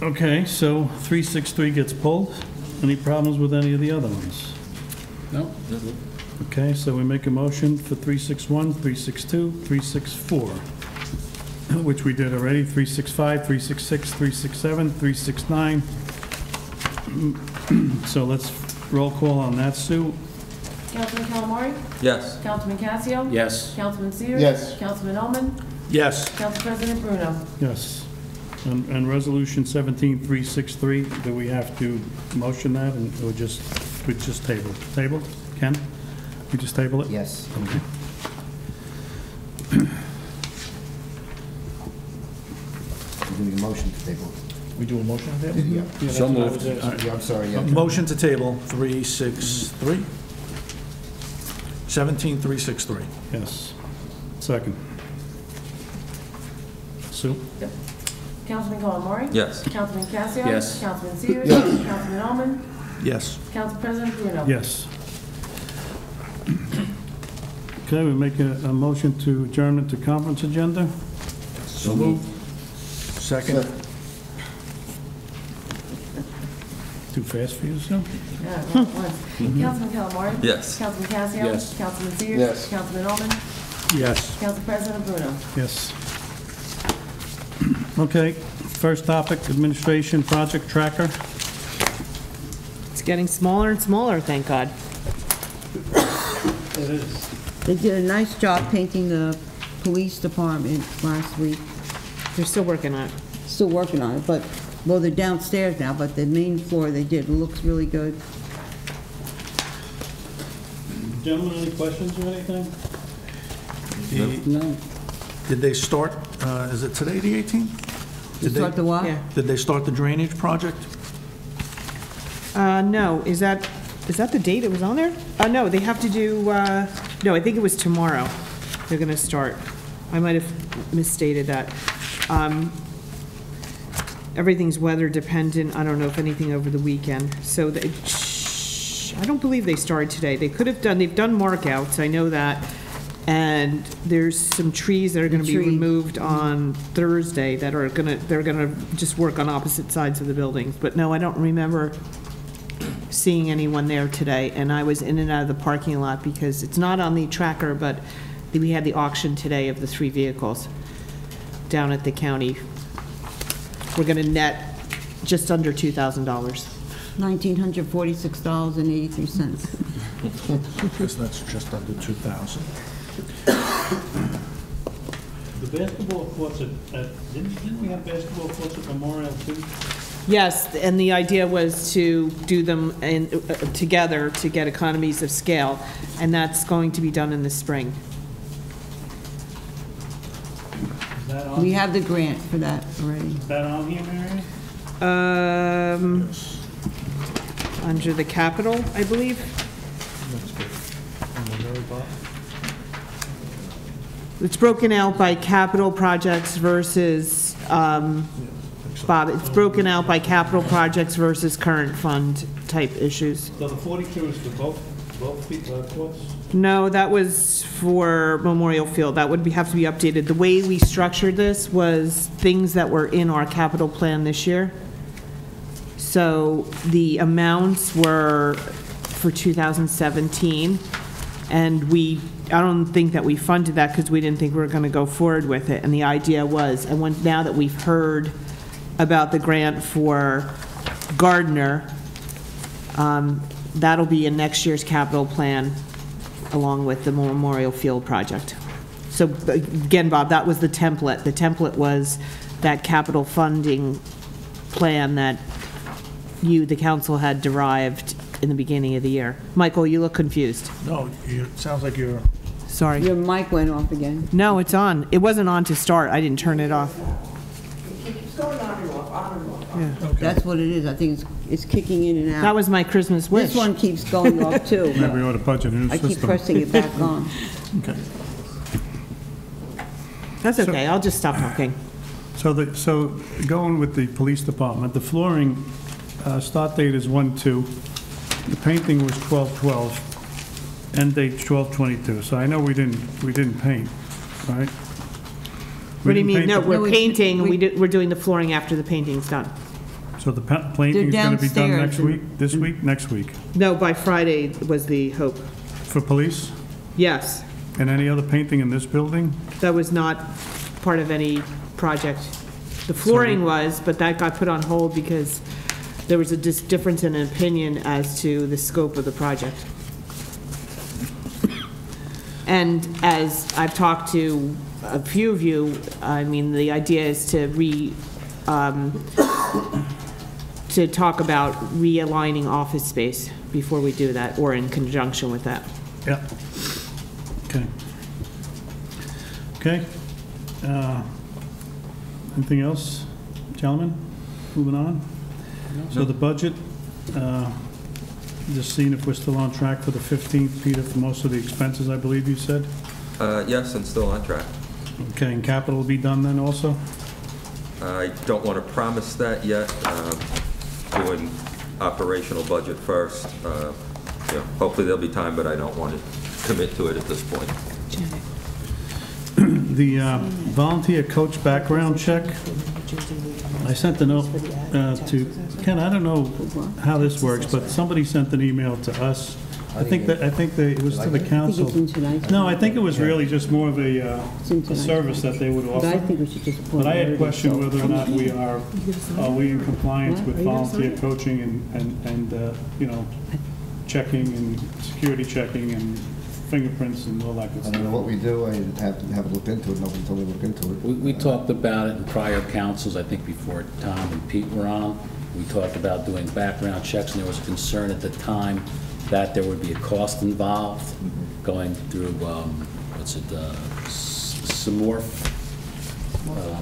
Okay, so 363 gets pulled. Any problems with any of the other ones? No, that's it. Okay, so we make a motion for 361, 362, 364, which we did already, 365, 366, 367, 369. So let's roll call on that, Sue. Councilman Calamari? Yes. Councilman Casio? Yes. Councilman Sears? Yes. Councilman Oman? Yes. Council President Bruno? Yes. And Resolution 17363, do we have to motion that, and we just table? Table? Ken? We just table it? Yes. Okay. We're doing a motion to table. We do a motion on that? Yeah. So moved. Yeah, I'm sorry, yeah. Motion to table 363? 17363. Yes. Second. Sue? Councilman Calamari? Yes. Councilman Casio? Yes. Councilman Sears? Yes. Councilman Oman? Yes. Council President Bruno? Yes. Okay, we make a motion to adjourn to conference agenda. So moved. Second? Too fast for you, Sue? Yeah, well, once. Councilman Calamari? Yes. Councilman Casio? Yes. Councilman Sears? Yes. Councilman Oman? Yes. Council President Bruno? Yes. Okay, first topic, administration project tracker. It's getting smaller and smaller, thank God. It is. They did a nice job painting the police department last week. They're still working on it. Still working on it, but, well, they're downstairs now, but the main floor they did, it looks really good. Gentlemen, any questions or anything? No. Did they start, is it today, the 18th? To Did start they, the what? Yeah. did they start the drainage project? No, is that the date it was on there? No, they have to do, no, I think it was tomorrow they're gonna start. I might have misstated that. Everything's weather dependent, I don't know if anything over the weekend. So, I don't believe they started today. They could have done, they've done markouts, I know that. And there's some trees that are gonna be Trees. removed on Thursday that are they're gonna just work on opposite sides of the buildings. But no, I don't remember seeing anyone there today, and I was in and out of the parking lot because it's not on the tracker, but we had the auction today of the 3 vehicles down at the county. We're gonna net just under $2,000. $1,946.83. Because that's just under 2,000. The basketball courts didn't we have basketball courts at Memorial too? Yes, and the idea was to do them together to get economies of scale, and that's going to be done in the spring. Is that on? We have the grant for that already. Is that on here, Mary? Under the capital, I believe. It's broken out by capital projects versus, Bob, it's broken out by capital projects versus current fund type issues. So the 42 is for both courts? No, that was for Memorial Field. That would have to be updated. The way we structured this was things that were in our capital plan this year. So the amounts were for 2017, and I don't think that we funded that because we didn't think we were going to go forward with it. And the idea was, now that we've heard about the grant for Gardner, that'll be in next year's capital plan along with the Memorial Field project. So again, Bob, that was the template. The template was that capital funding plan that the council had derived in the beginning of the year. Michael, you look confused. No, it sounds like you're... Sorry. Your mic went off again. No, it's on. It wasn't on to start. I didn't turn it off. It's going on and off, on and off. Yeah. That's what it is. I think it's kicking in and out. That was my Christmas wish. This one keeps going off too. Maybe we ought to budget a new I system. keep pressing it back on. Okay. That's okay. I'll just stop talking. So going with the police department, the flooring start date is 1/2. The painting was 12/12. End date 12/22. So I know we didn't paint, right? What do you mean? No, we're No, painting, and we're doing the flooring after the painting's done. So the painting's going to be done downstairs next week? This week? Next week? No, by Friday was the hope. For police? Yes, And any other painting in this building? that was not part of any project. The flooring was, but that got put on hold because there was a difference in opinion as to the scope of the project. And as I've talked to a few of you, I mean, the idea is to talk about realigning office space before we do that, or in conjunction with that. Yeah. Okay. Okay. Anything else, gentlemen? Moving on? So the budget, just seeing if we're still on track for the 15th, Peter, for most of the expenses, I believe you said? Yes, and still on track. Okay, and capital will be done then also? I don't want to promise that yet. Doing operational budget first. Hopefully there'll be time, but I don't want to commit to it at this point. The volunteer coach background check, I sent a note to, Ken, I don't know how this works, but somebody sent an email to us. I think that it was to the council. I think it's in tonight's. No, I think it was really just more of in a tonight's. service that they would But I offer. think we should just appoint. But I had Meredith, questioned so- whether or not are we in compliance with volunteer coaching and checking and security checking and fingerprints and all that good I don't know stuff. what we do, I haven't looked into it, nobody told me to look into it. We talked about it in prior councils, I think before Tom and Pete were on. We talked about doing background checks, and there was a concern at the time that there would be a cost involved going through, Samorf?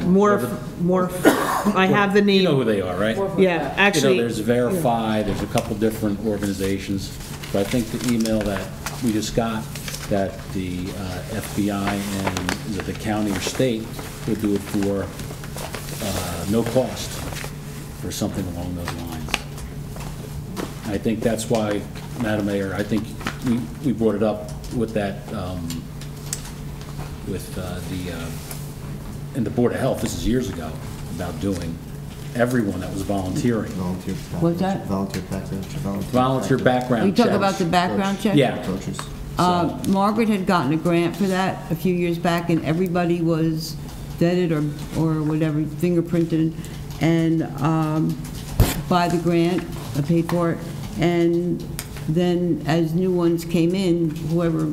Morph, I have the You know name. who they are, right? Yeah, actually. There's Verify, there's a couple different organizations, but I think the email that we just got, that the FBI and is it the county or state would do it for no cost, or something along those lines. I think that's why, Madam Mayor, I think we brought it up with that, in the Board of Health, this is years ago, about doing everyone that was volunteering. What's that? Volunteer background We talk checks. about the background check? Yeah. Margaret had gotten a grant for that a few years back, and everybody was vetted or whatever, fingerprinted, and by the grant, I paid for it. And then as new ones came in, whoever,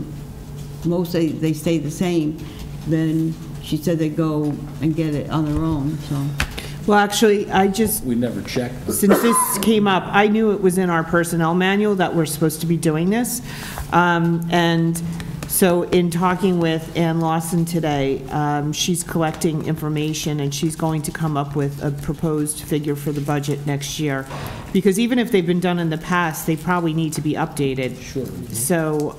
mostly they stayed the same, then she said they'd go and get it on their own, so. Well, actually, We never checked. since this came up, I knew it was in our personnel manual that we're supposed to be doing this. And So in talking with Ann Lawson today, she's collecting information, and she's going to come up with a proposed figure for the budget next year. Because even if they've been done in the past, they probably need to be updated. Sure. So,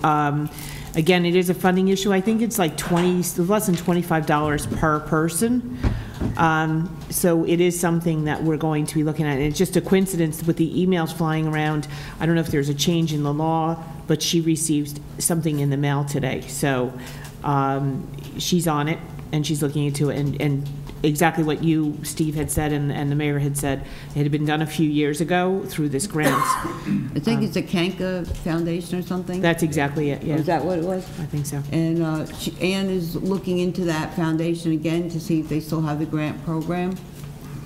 again, it is a funding issue. I think it's like less than $25 per person. So it is something that we're going to be looking at. And it's just a coincidence with the emails flying around. I don't know if there's a change in the law, but she received something in the mail today. So she's on it, and she's looking into it. And exactly what you, Steve, had said and the mayor had said, it had been done a few years ago through this grant. I think it's a Kanka Foundation or something? That's exactly it, yeah. Is that what it was? I think so. And Ann is looking into that foundation again to see if they still have the grant program.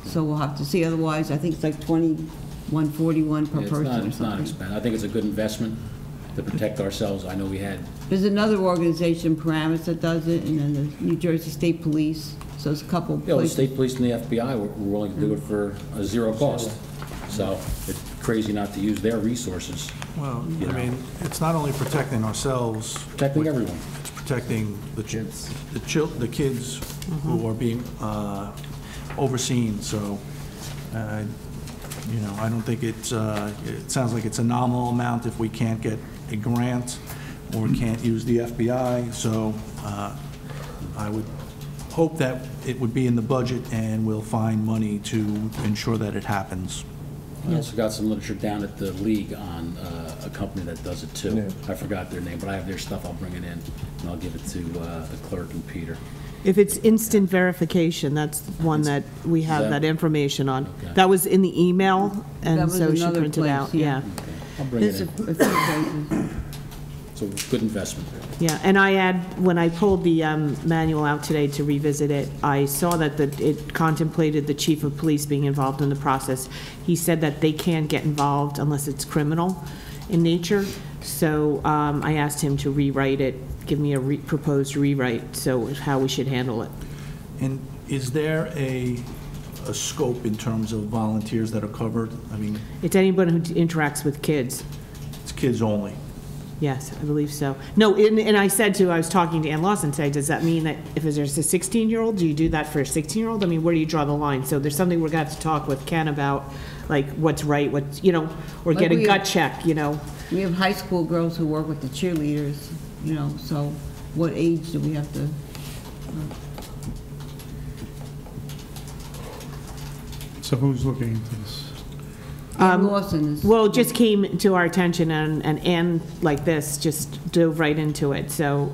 So we'll have to see. Otherwise, I think it's like $21.41 per person or something. It's not expensive. I think it's a good investment to protect ourselves. I know we had. There's another organization, Paramus, that does it, and then the New Jersey State Police. So it's a couple Yeah, the places. state police and the FBI were willing to do it for a zero cost. So it's crazy not to use their resources. Well, I mean, it's not only protecting ourselves. Protecting everyone. It's protecting the kids, the kids who are being overseen. So, you know, I don't think it's, it sounds like it's a nominal amount if we can't get a grant or we can't use the FBI. So I would hope that it would be in the budget and we'll find money to ensure that it happens. I also got some literature down at the league on a company that does it too. I forgot their name, but I have their stuff. I'll bring it in and I'll give it to the clerk and Peter. If it's instant verification, that's one that we have that information on. Okay. That was in the email, That and was so she another printed place, out, yeah. yeah. I'll bring it There's in. a few places. It's a good investment. Yeah, and when I pulled the manual out today to revisit it, I saw that it contemplated the chief of police being involved in the process. He said that they can't get involved unless it's criminal in nature, so I asked him to rewrite it, give me a proposed rewrite, so how we should handle it. And is there a scope in terms of volunteers that are covered? I mean, It's anyone who interacts with kids. it's kids only. Yes, I believe so. No, and I was talking to Ann Lawson today, does that mean that if there's a 16-year-old, do you do that for a 16-year-old? I mean, where do you draw the line? So there's something we're going to have to talk with Ken about, like, what's right, what's, you know, or Like get a we gut have- check, you know? We have high school girls who work with the cheerleaders, you know, so what age do we have to? So who's looking into this? Ann Lawson is. Well, it just came to our attention, and Ann, like this, just dove right into it, so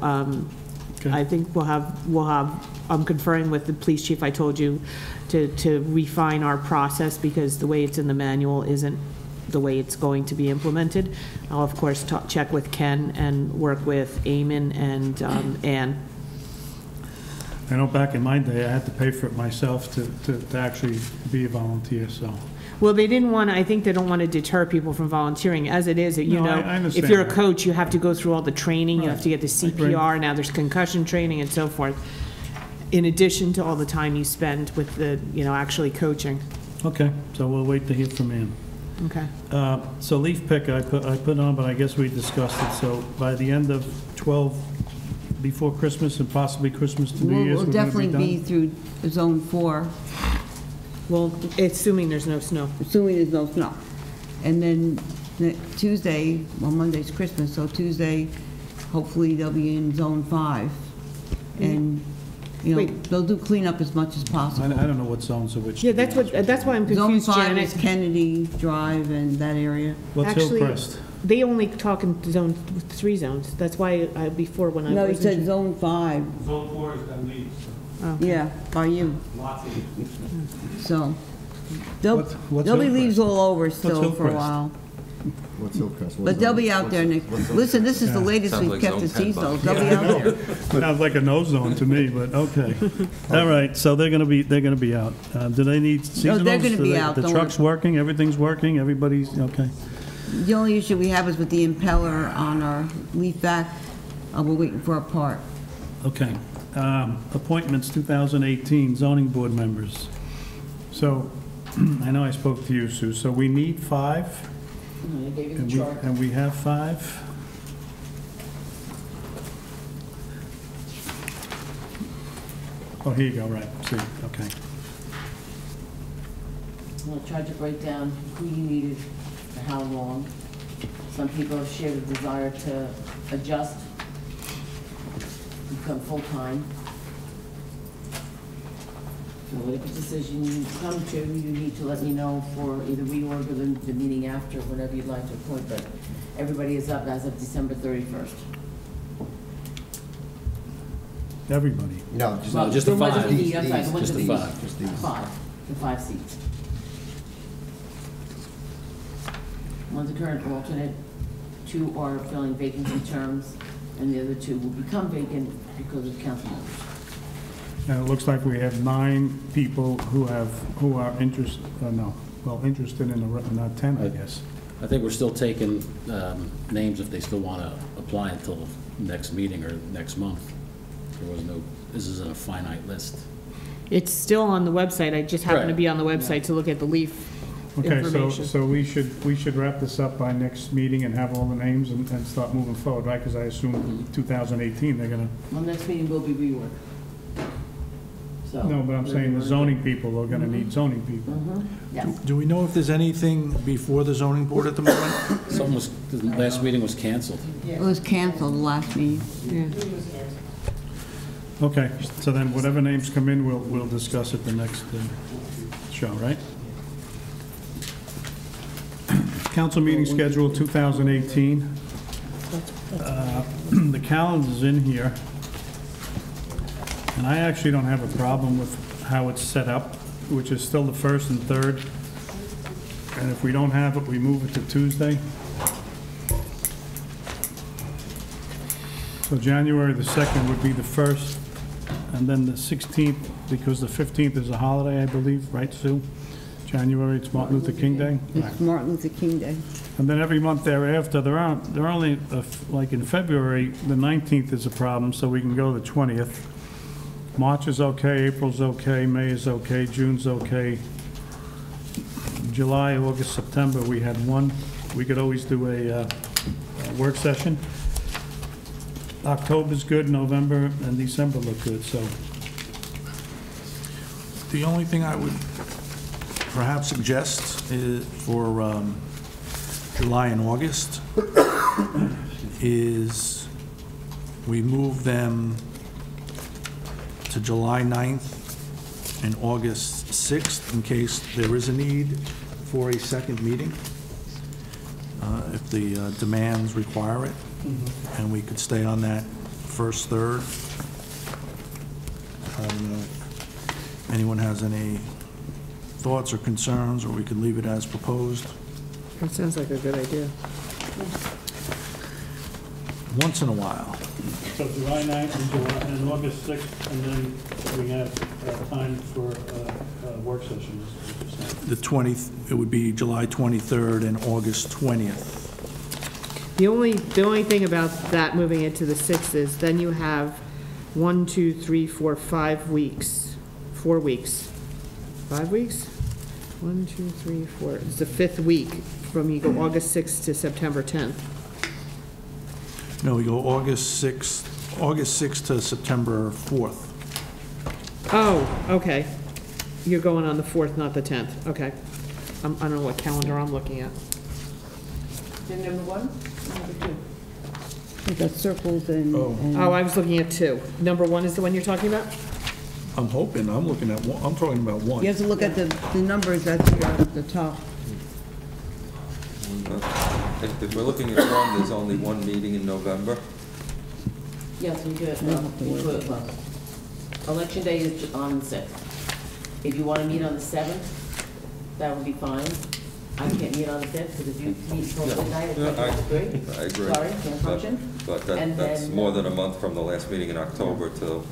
Okay. I think I'm conferring with the police chief, I told you, to refine our process, because the way it's in the manual isn't the way it's going to be implemented. I'll, of course, check with Ken and work with Eamon and Ann. I know back in my day, I had to pay for it myself to actually be a volunteer, so. Well, they didn't want to, I think they don't want to deter people from volunteering. As it is, you No, know, I understand if you're a that. coach, you have to go through all the training, you have Right. to get the CPR, now there's concussion training and so forth, in addition to all the time you spend with the, you know, actually coaching. Okay, so we'll wait to hear from Ann. Okay. So leaf picker, I put on, but I guess we discussed it, so by the end of 12, before Christmas and possibly Christmas to New Year's, We'll we're gonna be definitely be done? through Zone 4, Well, assuming there's no snow. assuming there's no snow. And then Tuesday, well, Monday's Christmas, so Tuesday, hopefully they'll be in Zone 5. And, you know, Wait. they'll do cleanup as much as I possible. don't know what zones are which. Yeah, that's why I'm Zone confused, 5 Janet. is Kennedy Drive and that area. What's Actually, Hillcrest? They only talk in zone, 3 zones. That's why before when I No, he wasn't said sure. Zone 5, Zone 4 is that leaves. yeah, by you. Lots of leaves. So, there'll What's there'll be Hillcrest? leaves all over still for a Hillcrest? while. What's Hillcrest? But they'll be out there next, listen, this is the latest Sounds we've like kept Zone the 10, seasons. Bob. They'll be out there. Sounds like a no zone to me, but okay. All right, so they're gonna be out. Do they need seasonals? they're gonna Do be they- out, The don't truck's working, everything's working, everybody's, okay. The only issue we have is with the impeller on our leaf vac. We're waiting for a part. Okay. Appointments 2018, zoning board members. So, I know I spoke to you, Sue, so we need 5, I gave you and the chart. we have 5. Oh, here you go, right, see, okay. We'll try to break down who you needed for how long. Some people have shared a desire to adjust, become full-time. So whatever decision you come to, you need to let me know for either reorg or the meeting after, whatever you'd like to appoint, but everybody is up as of December 31st. Everybody. No, just, Well, just the the ones five. that we need, I'm sorry, the ones Just that the we five. need. Just these. The 5 seats. One's a current alternate, 2 are filling vacancy terms, and the other 2 will become vacant because of council members. And it looks like we have 9 people who are interested in the, not 10, I guess. I think we're still taking names if they still want to apply until next meeting or next month. There was no, this isn't a finite list. It's still on the website, I just happened to Right. be on the website to look at the LEAF Okay, information. so we should wrap this up by next meeting and have all the names and start moving forward, right? Because I assume 2018, they're gonna, Well, next meeting will be rework. So. no, but I'm saying the zoning people are gonna need zoning people. Yes. Do we know if there's anything before the zoning board at the moment? Something was, the last meeting was canceled. It was canceled last meeting. Okay, so then whatever names come in, we'll discuss at the next show, right? Council meeting schedule 2018. The calendar's in here. And I actually don't have a problem with how it's set up, which is still the 1st and 3rd. And if we don't have it, we move it to Tuesday. So January the 2nd would be the 1st, and then the 16th, because the 15th is a holiday, I believe, right, Sue? January, it's Martin Luther King Day. It's Martin Luther King Day. And then every month thereafter, there are only, like in February, the 19th is a problem, so we can go the 20th. March is okay, April's okay, May is okay, June's okay. July, August, September, we had one. We could always do a work session. October's good, November and December look good, so. The only thing I would perhaps suggest is for July and August is we move them to July 9th and August 6th in case there is a need for a second meeting, if the demands require it. And we could stay on that 1st, 3rd. I don't know if anyone has any thoughts or concerns, or we could leave it as proposed. That sounds like a good idea. Once in a while. So July 9th and August 6th, and then we have time for work sessions. The 20th, it would be July 23rd and August 20th. The only thing about that, moving it to the 6th, is then you have 1, 2, 3, 4, 5 weeks, 4 weeks. 5 weeks? 1, 2, 3, 4. It's the 5th week from you go August 6th to September 10th. No, we go August 6th to September 4th. Oh, okay. You're going on the 4th, not the 10th. Okay. I don't know what calendar I'm looking at. Then number 1, number 2. We got circles and. Oh, I was looking at 2. Number 1 is the one you're talking about? I'm hoping, I'm looking at one, I'm talking about one. You have to look at the numbers that's here at the top. If we're looking at one, there's only one meeting in November. Yes, we do it, well, Election day is on the 6th. If you want to meet on the 7th, that would be fine. I can't meet on the 5th, because if you meet till midnight, it's great. I agree. Sorry, can't function. But And that's then, more than a month from the last meeting in October till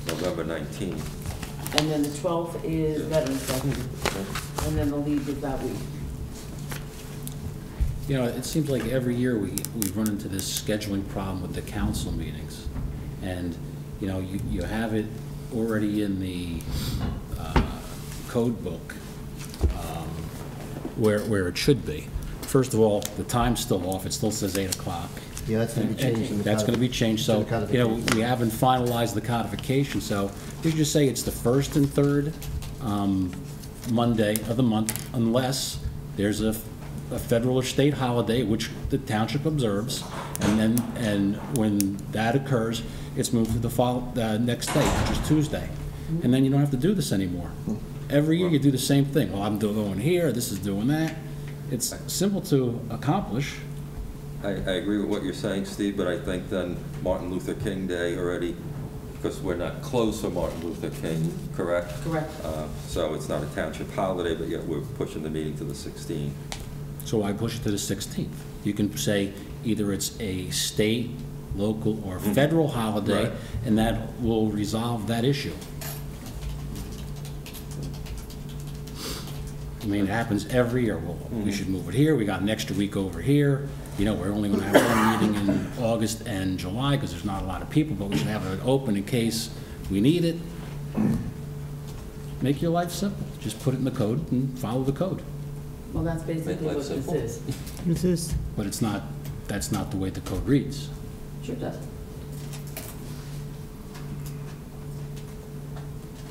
November 19th. And then the 12th is Veterans Day, and then the leave is that week. You know, it seems like every year we run into this scheduling problem with the council meetings. And, you know, you have it already in the code book where it should be. First of all, the time's still off. It still says 8 o'clock. Yeah, that's going to be changed in the That's going to be changed, so, to the codification. we haven't finalized the codification, so you just say it's the first and third Monday of the month, unless there's a federal or state holiday, which the township observes, and when that occurs, it's moved to the next day, which is Tuesday. And then you don't have to do this anymore. Every year you do the same thing. Well, I'm doing here, this is doing that. It's simple to accomplish. I agree with what you're saying, Steve, but I think then Martin Luther King Day already, because we're not closed for Martin Luther King, correct? Correct. So it's not a township holiday, but yet we're pushing the meeting to the 16th. So I push it to the 16th. You can say either it's a state, local, or federal holiday, Right. and that will resolve that issue. I mean, it happens every year. Well, we should move it here. We got an extra week over here. You know, we're only going to have one meeting in August and July because there's not a lot of people, but we should have it open in case we need it. Make your life simple. Just put it in the code and follow the code. Well, that's basically life what this simple. is. This is, But it's not, that's not the way the code reads. Sure does.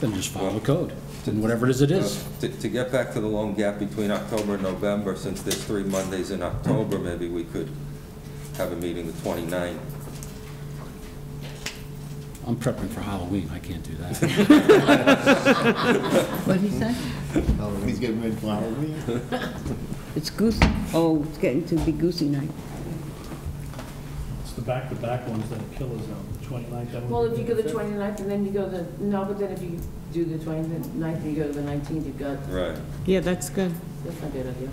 Then just follow the code, and whatever it is, it is. To get back to the long gap between October and November, since there's 3 Mondays in October, maybe we could have a meeting the 29th. I'm prepping for Halloween, I can't do that. What'd he say? Oh, he's getting ready for Halloween. It's goosey. Oh, it's getting to be goosey night. It's the back-to-back ones that kill us out, the 29th. that would Well, be if you go the 5th. 29th and then you go but then if you do the 29th and you go to the 19th, you've got, Right. yeah, that's good. that's not a good idea.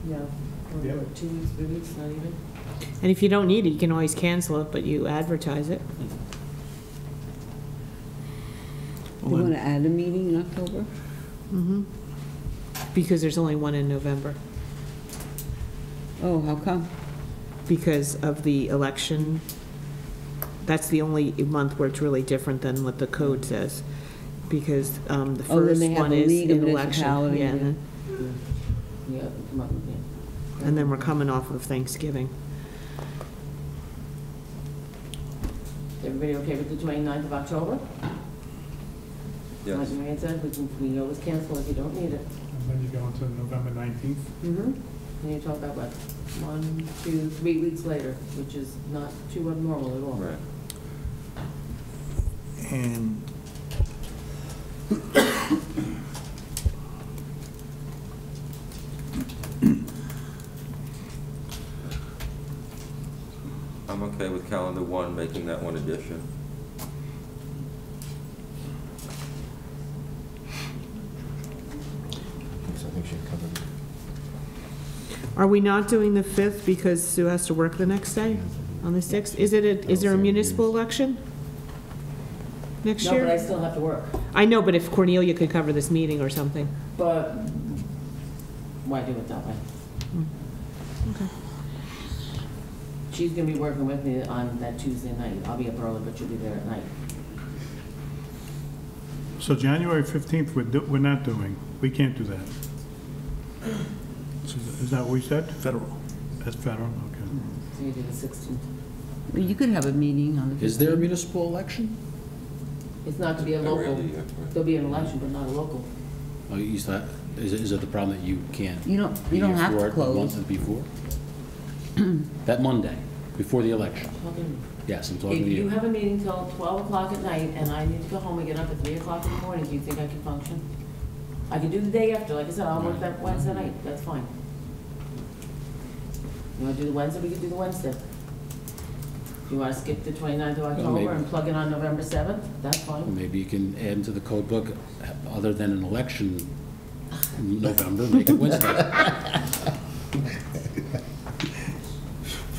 Yeah. Yeah, or Yep. what, 2 weeks, 3 weeks, not even? And if you don't need it, you can always cancel it, but you advertise it. You want to add a meeting in October? Because there's only one in November, Oh, how come? because of the election. That's the only month where it's really different than what the code says, because the Oh, then first they have one a is League of an election. Municipalities, Yeah, yeah. Yeah, come up with it. and then we're coming off of Thanksgiving. Everybody okay with the 29th of October? Yes. Like Marian said, we can always cancel if you don't need it. And then you go into November 19th. Mm-hmm. And you talk about what, 1, 2, 3 weeks later, which is not too abnormal at all. Right. And I'm okay with calendar 1, making that one addition. So I think she covered it. Are we not doing the 5th because Sue has to work the next day on the 6th? Is there a municipal election next No, but I year? still have to work. I know, but if Cornelia could cover this meeting or something. But why do it that way? Okay. She's gonna be working with me on that Tuesday night. I'll be up early, but she'll be there at night. So January 15th, we're not doing, we can't do that. So is that what we said? federal. That's federal, okay. So you do the 16th. Well, you could have a meeting on the 15th. Is there a municipal election? It's not to be a Every local. other year, right. There'll be an election, but not a local. Oh, is it the problem that you can't? You don't be here have for to it the close. month before? That Monday, before the election? Yes, I'm talking If to you you. have a meeting till 12 o'clock at night and I need to go home and get up at 3 o'clock in the morning, do you think I can function? I can do the day after, like I said, I'll work that Wednesday night, that's fine. You wanna do the Wednesday, we can do the Wednesday. You wanna skip the 29th of maybe. October and plug in on November 7th, that's fine. Maybe you can add into the code book, other than an election in November, make it Wednesday.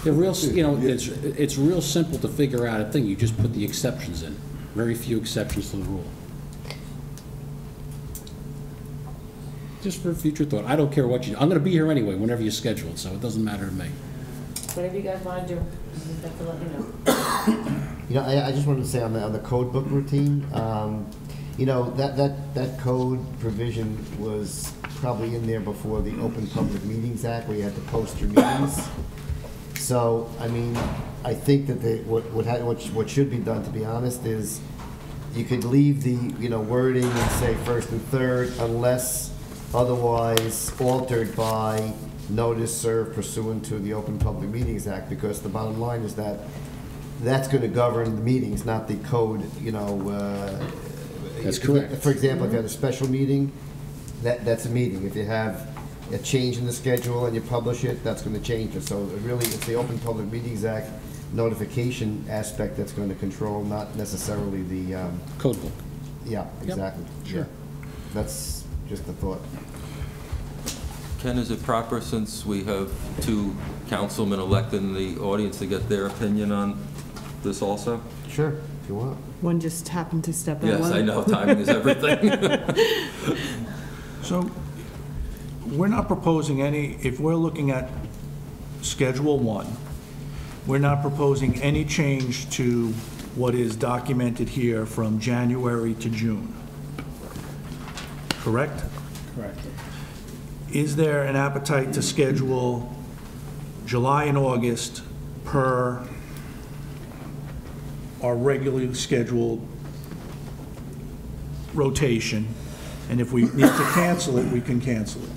They're real, it's real simple to figure out a thing, you just put the exceptions in. Very few exceptions to the rule. Just for future thought, I don't care what I'm gonna be here anyway, whenever you schedule it, so it doesn't matter to me. Whatever you guys wanna do, you just have to let me know. You know, I just wanted to say on the code book routine, you know, that code provision was probably in there before the Open Public Meetings Act, where you had to post your meetings. So, I mean, I think that what should be done, to be honest, is you could leave the, wording and say first and third unless otherwise altered by notice served pursuant to the Open Public Meetings Act, because the bottom line is that that's going to govern the meetings, not the code, That's correct. For example, if you have a special meeting, that's a meeting. If you have a change in the schedule and you publish it, that's going to change it. So really, it's the Open Public Meetings Act notification aspect that's going to control, not necessarily the... Code book. Yeah, exactly. Sure. Yeah. That's just a thought. Ken, is it proper, since we have two councilmen elected in the audience, to get their opinion on this also? Sure, if you want. One just happened to step in. Yes, I know, timing is everything. So, we're not proposing any, if we're looking at Schedule 1, we're not proposing any change to what is documented here from January to June. Correct? Correct. Is there an appetite to schedule July and August per our regularly scheduled rotation? And if we need to cancel it, we can cancel it.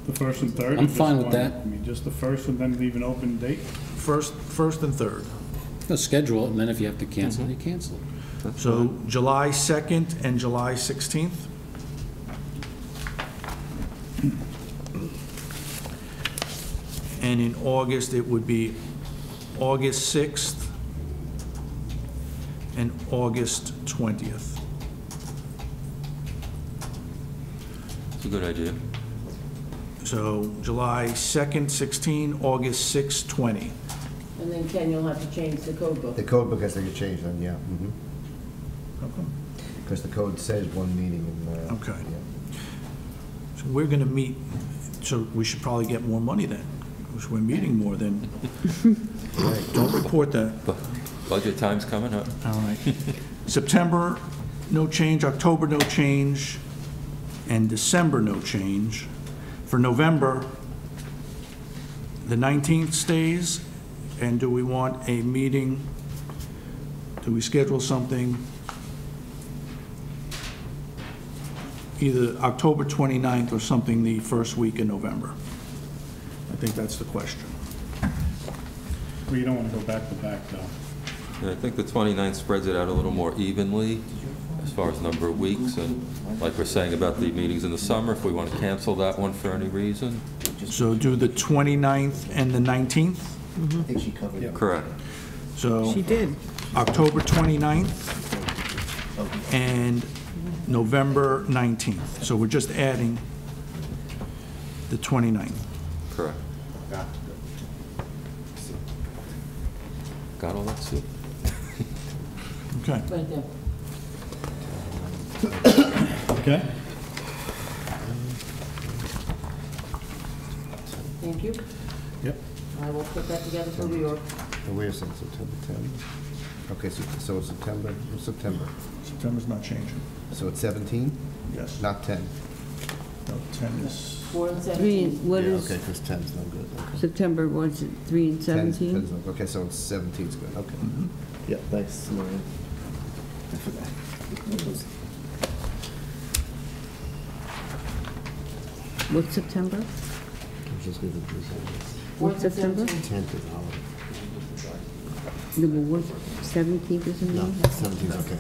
The first and third? I'm or just fine with one? that. I mean, just the first and then leave an open date? First and third. No, schedule it, and then if you have to cancel, you cancel it. So July 2nd and July 16th? And in August, it would be August 6th and August 20th. It's a good idea. So July 2nd, 16, August 6, 20. And then Ken, you'll have to change the code book. The code book has to get changed then, yeah. Because the code says one meeting and... Okay. yeah. So we're going to meet, so we should probably get more money then, because we're meeting more than, don't report that. Budget time's coming up. All right. September, no change, October, no change, and December, no change. For November, the 19th stays, and do we want a meeting, do we schedule something either October 29th or something the first week in November? I think that's the question. Well, you don't want to go back to back, though. Yeah, I think the 29th spreads it out a little more evenly as far as number of weeks, and like we're saying about the meetings in the summer, if we want to cancel that one for any reason. So do the 29th and the 19th? I think she covered it. Correct. So She did. October 29th and November 19th. So we're just adding the 29th. Correct. Got all that, Sue? Okay. Right there. Okay? Thank you. Yep. I will put that together for New York. Oh, wait a second, September 10. Okay, so it's September, September's not changing. So it's 17, Yes. not 10? No, 10 is, 4 and 3, 17. what Yeah, is okay, because 10's no good. Okay. September, what's it, 3 and 10's 17? no- Okay, so it's 17's good, okay. Yeah, thanks, Maria. I forgot. What's September? I'm just gonna do this. 4 What's and September? 17. 10th is holiday. No, but what, 17th is a No, meeting? 17's okay.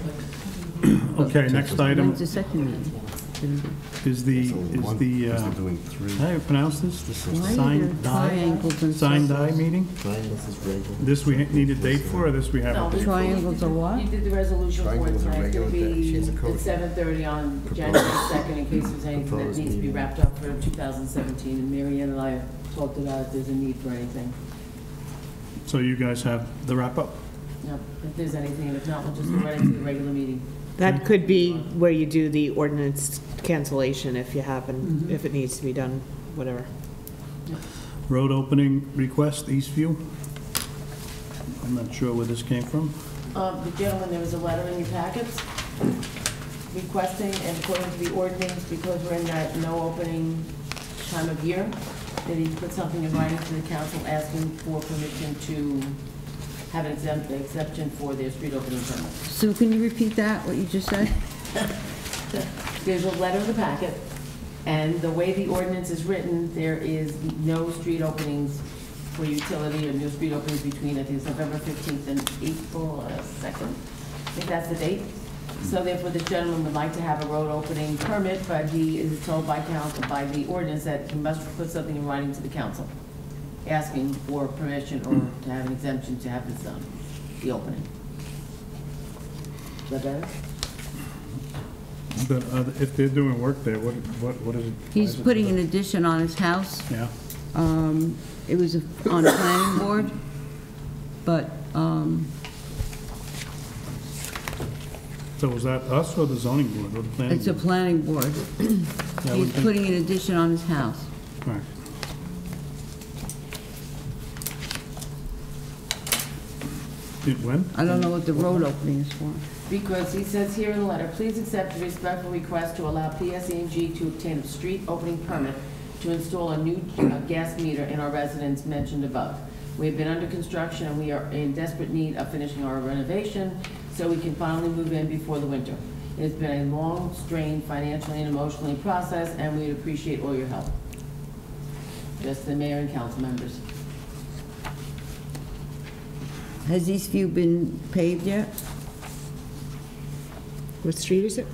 Okay, next item When's the second meeting? is the, It's only one, because they're doing three. how do you pronounce this? Why are Sign there die? triangles and Sign die circles? meeting? Triangles is regular. This we need a date for, or this we No, have? we- Triangles are what? You did the resolution for it Triangles are tonight. It's regular going to day. She be has a at code. 7:30 on January 2nd in case there's anything that Proposed needs to be meeting. wrapped up for 2017. And Mary Ann and I talked about if there's a need for anything. So you guys have the wrap-up? No, if there's anything, and if not, we'll just go right into the regular meeting. That could be where you do the ordinance cancellation if you happen, if it needs to be done, whatever. Road opening request, Eastview? I'm not sure where this came from. The gentleman, there was a letter in your packets requesting, and according to the ordinance, because we're in that no opening time of year, that he put something in writing to the council asking for permission to have an exception for their street opening permit. Sue, can you repeat that, what you just said? There's a letter in the packet, and the way the ordinance is written, there is no street openings for utility or no street openings between, I think it's November 15th and April 2nd. I think that's the date. So therefore, this gentleman would like to have a road opening permit, but he is told by council, by the ordinance, that he must put something in writing to the council, asking for permission or to have an exemption to have this done, the opening. Is that better? But if they're doing work there, what is it? He's putting an addition on his house. Yeah. It was on a planning board, but, So was that us or the zoning board or the planning? it's a planning board. Yeah, He's putting an addition on his house. Right. When? I don't know what the road opening is for. Because he says here in the letter, please accept the respectful request to allow PSE&G to obtain a street opening permit to install a new gas meter in our residence mentioned above. We have been under construction and we are in desperate need of finishing our renovation so we can finally move in before the winter. It's been a long, strained financially and emotionally process, and we'd appreciate all your help. Just the mayor and council members. Has Eastview been paved yet? What street is it?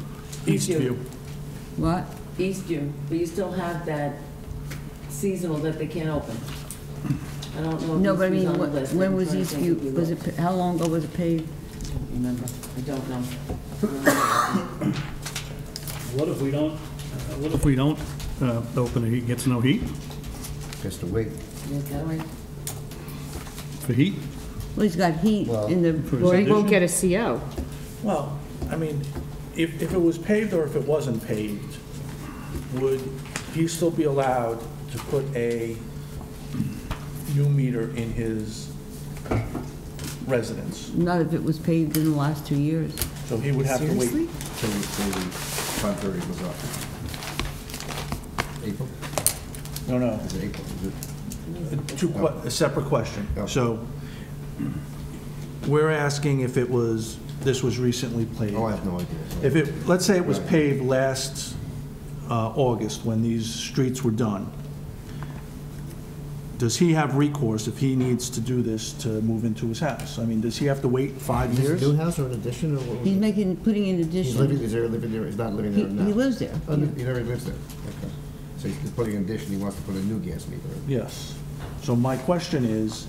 Eastview. What? Eastview, but you still have that seasonal that they can't open. I don't know if No, but I Eastview's mean, on the list. when I'm was trying to think if Eastview, we was looked. it, how long ago was it paved? I don't remember. I don't know. What if we don't open it, he gets no heat? Just to wait. Yeah, gotta wait. For heat? Well, he's got heat Well, in the. Well, he won't get a CO. Well, I mean, if it was paved or if it wasn't paved, would he still be allowed to put a new meter in his residence? Not if it was paved in the last 2 years. So he would have to wait. Seriously? Till the time period was up. April? No. Is it April? Is it? A separate question. Yeah. So we're asking if this was recently paved. Oh, I have no idea. If it, let's say it was paved last August when these streets were done, does he have recourse if he needs to do this to move into his house? I mean, does he have to wait 5 Is this years? a new house or an addition or what? He's putting an He's living, addition. is there living there, he's not living He there now? he lives there. Oh, he already lives there, okay. So he's putting an addition, he wants to put a new gas meter in. Yes. So my question is,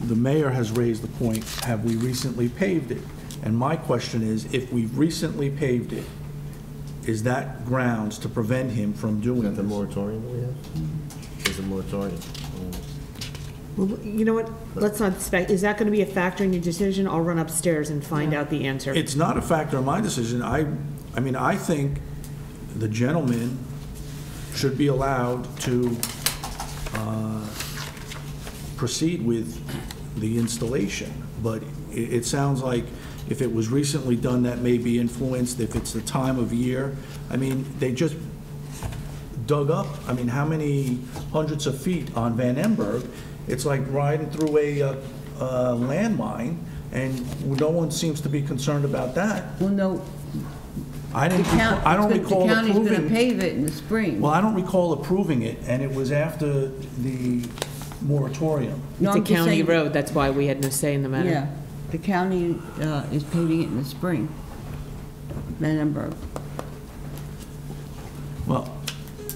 the mayor has raised the point, have we recently paved it? And my question is, if we've recently paved it, is that grounds to prevent him from Is doing that the this? moratorium that we have? There's a moratorium. Well, you know what, let's not spec, is that gonna be a factor in your decision? I'll run upstairs and find out the answer. It's not a factor in my decision. I mean, I think the gentleman should be allowed to proceed with the installation. But it sounds like if it was recently done, that may be influenced, if it's the time of year. I mean, they just dug up, I mean, how many hundreds of feet on Van Emberg? It's like riding through a landmine, and no one seems to be concerned about that. Well, no, I don't the recall county's gonna approving. pave it in the spring. Well, I don't recall approving it, and it was after the moratorium. No, It's a I'm just county saying- road, that's why we had no say in the matter. Yeah, the county is paving it in the spring. Vandenberg. Well,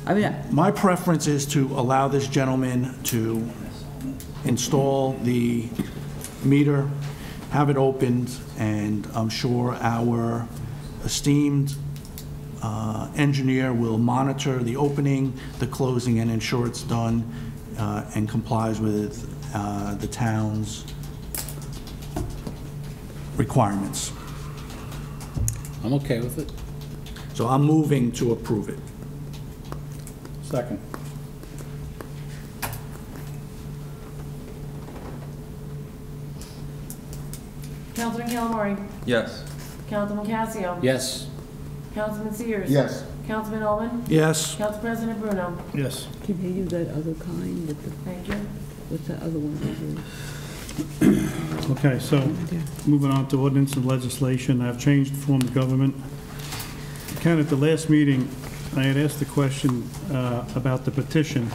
I mean, my preference is to allow this gentleman to install the meter, have it opened, and I'm sure our esteemed engineer will monitor the opening, the closing, and ensure it's done and complies with the town's requirements. I'm okay with it. So I'm moving to approve it. Second. Councilman Calamari. Yes. Councilman Casio. Yes. Councilman Sears. Yes. Councilman Owen? Yes. Council President Bruno? Yes. Can they do that other kind with the, Thank you. what's that other one? Okay, so moving on to ordinance and legislation, I've changed the form of government. Ken, at the last meeting, I had asked the question about the petition,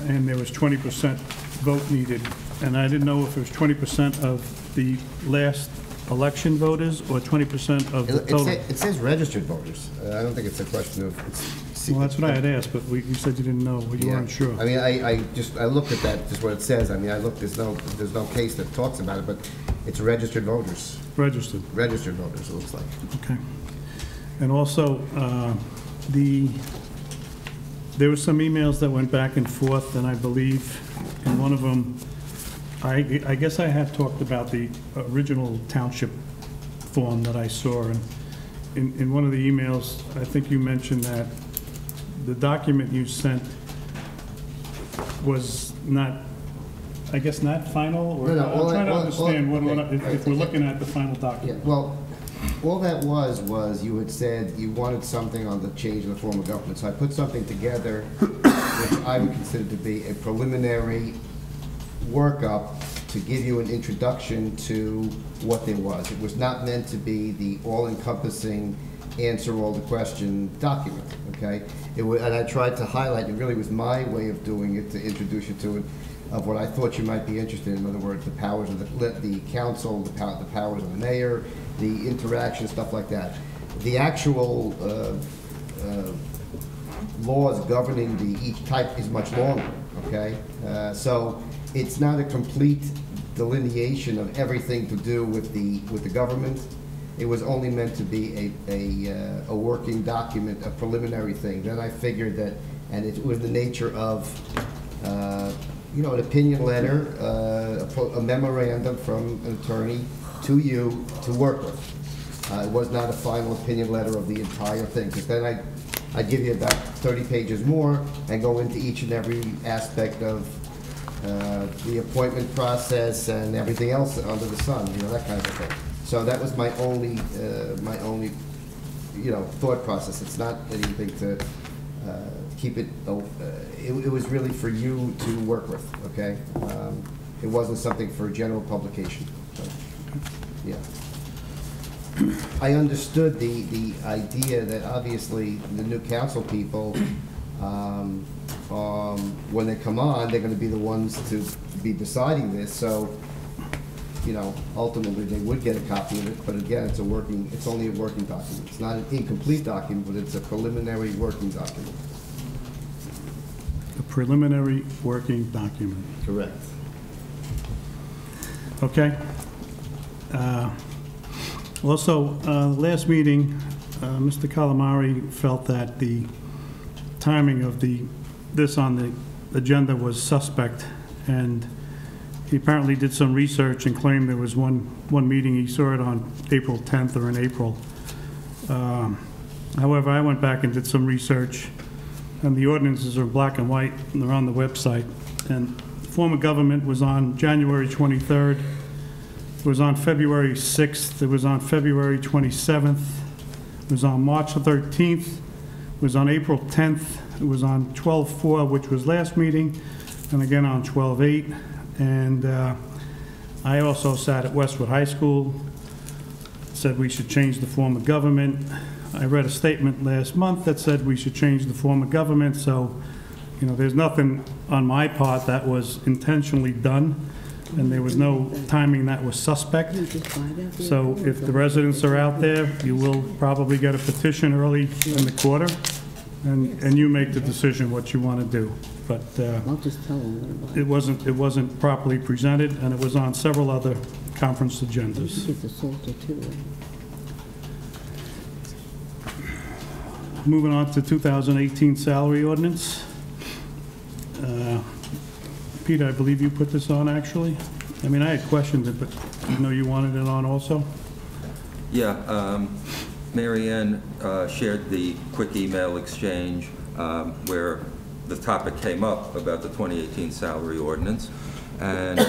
and there was 20% vote needed, and I didn't know if it was 20% of the last election voters or 20% of the total. It says registered voters. I don't think it's a question of. Well, that's what I had asked, but you said you didn't know, you weren't sure. I mean, I looked at that, just what it says. I mean, I looked, there's no case that talks about it, but it's registered voters. Registered. Registered voters, it looks like. Okay. And also, there were some emails that went back and forth, and I believe in one of them, I guess I had talked about the original township form that I saw, and in one of the emails, I think you mentioned that the document you sent was not, I guess, not final, or No, I'm trying to understand if we're looking at the final document. Yeah, well, all that was you had said you wanted something on the change in the form of government. So I put something together which I would consider to be a preliminary workup to give you an introduction to what there was. It was not meant to be the all-encompassing answer all the question document, okay? And I tried to highlight, it really was my way of doing it to introduce you to it, of what I thought you might be interested in. In other words, the powers of the council, the powers of the mayor, the interaction, stuff like that. The actual laws governing each type is much longer, okay? So it's not a complete delineation of everything to do with the government. It was only meant to be a working document, a preliminary thing. Then I figured that, and it was the nature of an opinion letter, a memorandum from an attorney to you to work with. It was not a final opinion letter of the entire thing, because then I'd give you about 30 pages more and go into each and every aspect of the appointment process and everything else under the sun, that kind of thing. So that was my only thought process. It's not anything to keep it, it was really for you to work with, okay? It wasn't something for general publication. So, yeah. I understood the idea that obviously the new council people, when they come on, they're going to be the ones to be deciding this. So, ultimately they would get a copy of it. But again, it's only a working document. It's not an incomplete document, but it's a preliminary working document. A preliminary working document. Correct. Okay. Also, last meeting, Mr. Calamari felt that the timing of this on the agenda was suspect, and he apparently did some research and claimed there was one meeting, he saw it on April 10th or in April. However, I went back and did some research, and the ordinances are black and white, and they're on the website. And the form of government was on January 23rd. It was on February 6th. It was on February 27th. It was on March 13th. It was on April 10th. It was on 12/4, which was last meeting, and again on 12/8. And I also sat at Westwood High School, said we should change the form of government. I read a statement last month that said we should change the form of government, so, there's nothing on my part that was intentionally done, and there was no timing that was suspect. So if the residents are out there, you will probably get a petition early in the quarter, and you make the decision what you want to do. But I'll just tell them. it wasn't properly presented, and it was on several other conference agendas. It's a salter too. Moving on to 2018 salary ordinance. Peter, I believe you put this on, actually. I mean, I had questioned it, but you know you wanted it on also? Yeah, Mary Ann shared the quick email exchange where the topic came up about the 2018 salary ordinance. And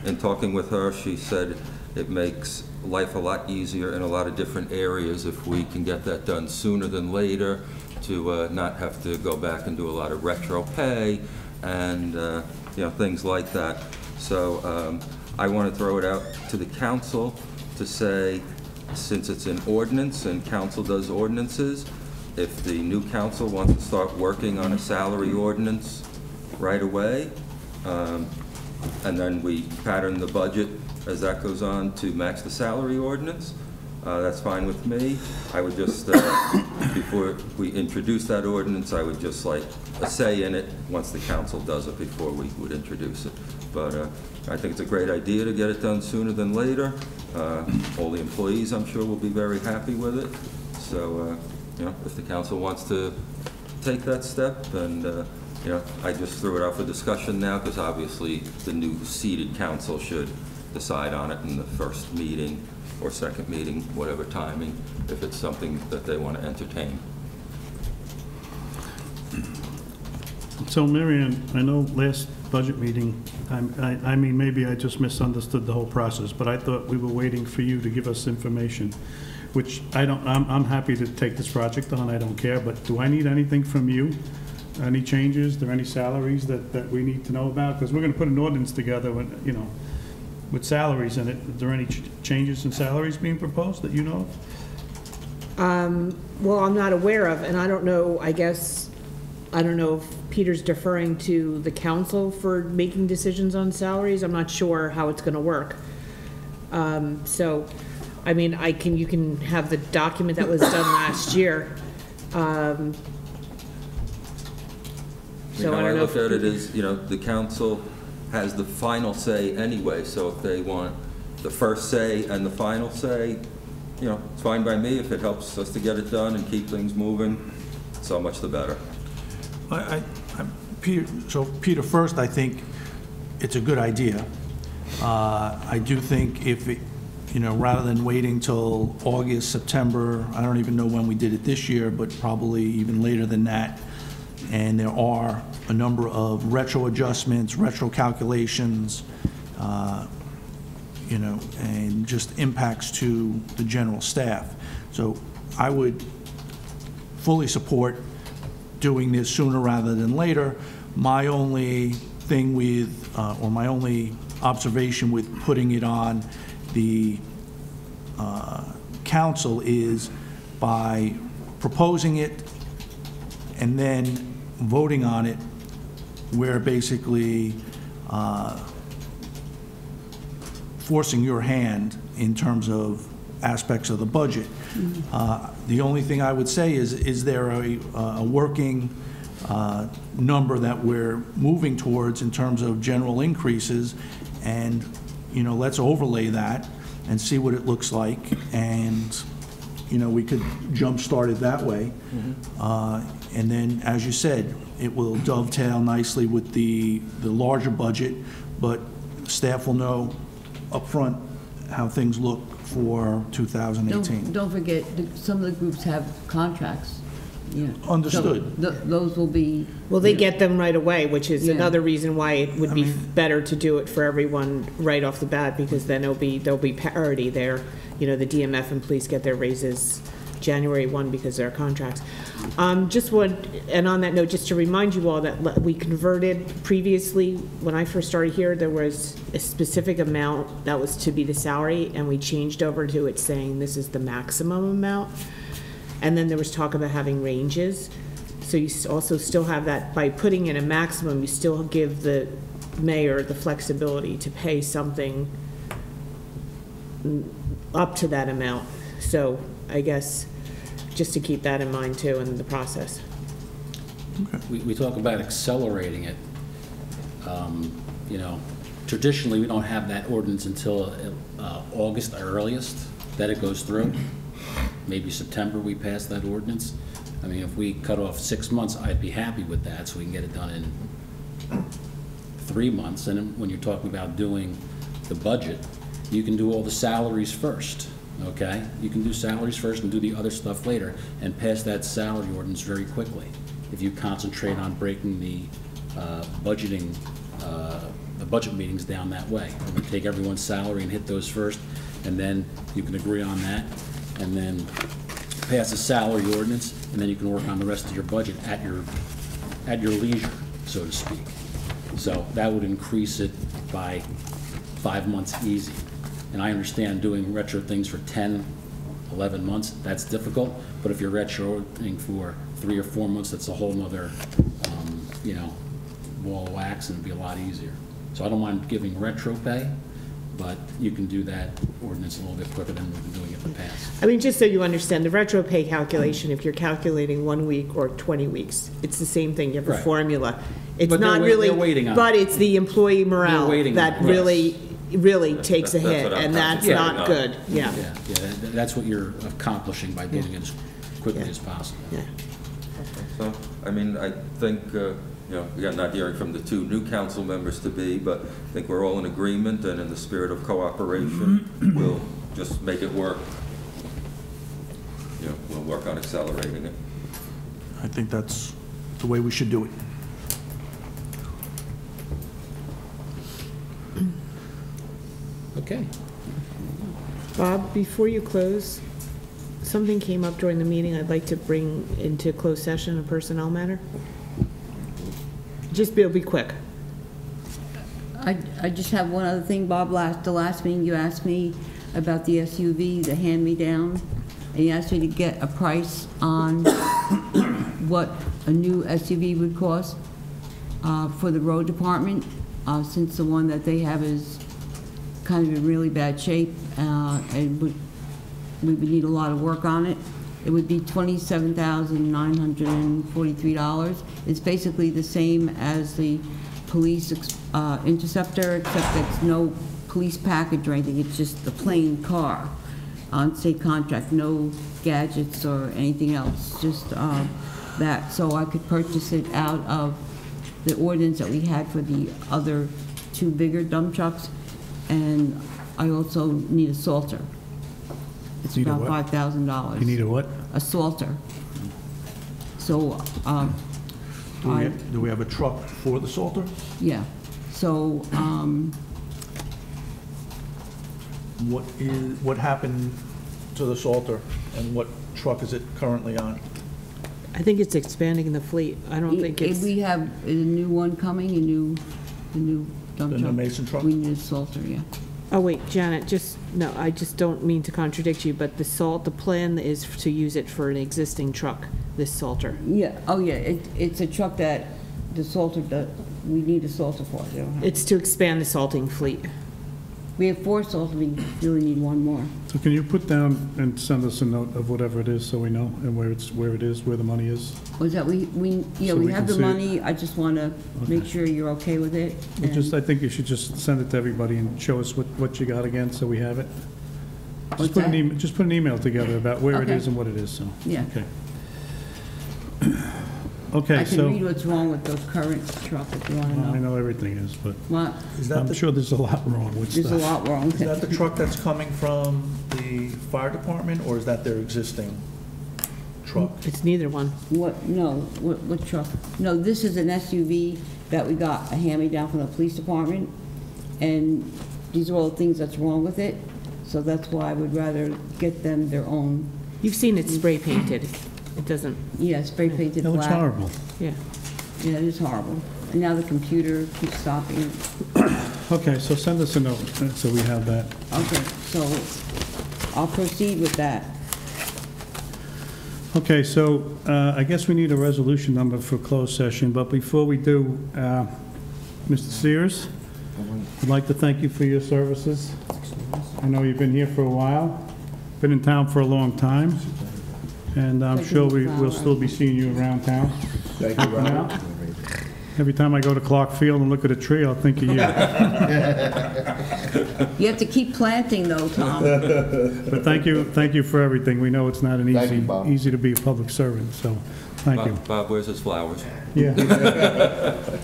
in talking with her, she said it makes life a lot easier in a lot of different areas if we can get that done sooner than later, to not have to go back and do a lot of retro pay and things like that. So I want to throw it out to the council to say, since it's an ordinance and council does ordinances, if the new council wants to start working on a salary ordinance right away, and then we pattern the budget as that goes on to match the salary ordinance, that's fine with me. I would just, before we introduce that ordinance, I would just like a say in it once the council does it before we would introduce it. But I think it's a great idea to get it done sooner than later. All the employees, I'm sure, will be very happy with it. So, if the council wants to take that step, and I just threw it out for discussion now, because obviously the new seated council should decide on it in the first meeting or second meeting, whatever timing, if it's something that they want to entertain. So, Marion, I know last budget meeting, I mean, maybe I just misunderstood the whole process, but I thought we were waiting for you to give us information, which I'm happy to take this project on, I don't care, but do I need anything from you? Any changes? Are there any salaries that we need to know about? Because we're going to put an ordinance together with salaries in it. Is there any changes in salaries being proposed that you know of? Well, I'm not aware of, and I don't know, I don't know if Peter's deferring to the council for making decisions on salaries. I'm not sure how it's gonna work. So, I mean, you can have the document that was done last year. So I don't know. I look at it as, the council has the final say anyway, so if they want the first say and the final say, it's fine by me. If it helps us to get it done and keep things moving, so much the better. Peter, first, I think it's a good idea. I do think rather than waiting till August, September, I don't even know when we did it this year, but probably even later than that, and there are a number of retro adjustments, retro calculations, and just impacts to the general staff. So I would fully support doing this sooner rather than later. My only thing with, or my only observation with putting it on the council is by proposing it and then voting on it, we're basically forcing your hand in terms of aspects of the budget. The only thing I would say is there a working number that we're moving towards in terms of general increases, and let's overlay that and see what it looks like, and we could jumpstart it that way. And then, as you said, it will dovetail nicely with the larger budget, but staff will know up front how things look for 2018. Don't forget, some of the groups have contracts. Understood. So those will be... Well, they get them right away, which is Yeah. another reason why it would be better to do it for everyone right off the bat, because then there'll be parity there. The DMF and police get their raises January 1 because they're contracts. And on that note, just to remind you all that we converted previously, when I first started here, there was a specific amount that was to be the salary, and we changed over to it saying this is the maximum amount. And then there was talk about having ranges. So you also still have that, by putting in a maximum, you still give the mayor the flexibility to pay something up to that amount. So I guess just to keep that in mind too in the process. We talk about accelerating it. Traditionally, we don't have that ordinance until August earliest that it goes through. Maybe September we pass that ordinance. I mean, if we cut off 6 months, I'd be happy with that, so we can get it done in 3 months. And then when you're talking about doing the budget, you can do all the salaries first, okay? You can do salaries first and do the other stuff later, and pass that salary ordinance very quickly. If you concentrate on breaking the budgeting, the budget meetings down that way. We take everyone's salary and hit those first, and then you can agree on that, and then pass a salary ordinance, and then you can work on the rest of your budget at your leisure, so to speak. So that would increase it by 5 months easy. And I understand doing retro things for 10, 11 months, that's difficult, but if you're retroing for 3 or 4 months, that's a whole nother, you know, ball of wax, and it'd be a lot easier. So I don't mind giving retro pay, but you can do that ordinance a little bit quicker than we've been doing it in the past. I mean, just so you understand, the retro pay calculation, if you're calculating 1 week or 20 weeks, it's the same thing, you have a Right. formula. It's But not they're really, waiting on but it. it's the employee morale They're waiting that on it. really takes a That's hit, what I'm and that's concentrating not on. good, yeah. That's what you're accomplishing by getting it as quickly as possible. Yeah. So, I mean, I think, you know, again, not hearing from the 2 new council members to be, but I think we're all in agreement, and in the spirit of cooperation, we'll just make it work. You know, we'll work on accelerating it. I think that's the way we should do it. Okay. Bob, before you close, something came up during the meeting I'd like to bring into closed session, a personnel matter. Just be quick. I just have one other thing, Bob. The last meeting you asked me about the SUV, the hand-me-down, and you asked me to get a price on what a new SUV would cost for the road department, since the one that they have is kind of in really bad shape, and we would need a lot of work on it. It would be $27,943. It's basically the same as the police Interceptor, except it's no police package or anything. It's just the plain car on state contract, no gadgets or anything else, just that. So I could purchase it out of the ordinance that we had for the other 2 bigger dump trucks, and I also need a salter. It's Need a about what? $5,000. You need a what? A salter. So, Do we have a truck for the Salter? yeah, so, What happened to the Salter, and what truck is it currently on? I think it's expanding the fleet. I don't think it's, we have a new one coming, a new dump The truck. new Mason truck? We need a salter, yeah. oh wait, Janet, no, I just don't mean to contradict you, but the plan is to use it for an existing truck, this Salter. Yeah, oh yeah, it's a truck that the salter, we need a salter for. They don't have- It's to expand the salting fleet. We have 4 salters, we really need 1 more. So can you put down and send us a note of whatever it is so we know, and where it is, where the money is? Was that, So we we have can the see it. money, I just want to make sure you're okay with it. Well, and- I think you should just send it to everybody and show us what you got again, so we have it. What's that? Just put an email together about where it Okay. is and what it is, so. Yeah. Okay. Okay, I can so, read what's wrong with those current truck if you want to I know. know everything is, but What? I'm sure there's a lot wrong with There's a stuff. lot wrong. Is that the truck that's coming from the fire department, or is that their existing truck? It's neither one. What truck? No, this is an SUV that we got a hand-me-down from the police department, and these are all the things that's wrong with it, so that's why I would rather get them their own. You've seen it spray painted. It doesn't, Yeah, spray painted It black. looks horrible. yeah. Yeah, it is horrible. And now the computer keeps stopping. Okay, so send us a note, so we have that. Okay, so I'll proceed with that. Okay, so I guess we need a resolution number for closed session, but before we do, Mr. Sears, I'd like to thank you for your services. I know you've been here for a while, been in town for a long time, and I'm sure we'll still be seeing you around town. Thank you, Robert. Every time I go to Clark Field and look at a tree, I'll think of you. You have to keep planting though, Tom. But thank you for everything. We know it's not an Thank you, Bob. easy to be a public servant, so thank you. Bob, where's his flowers? Yeah.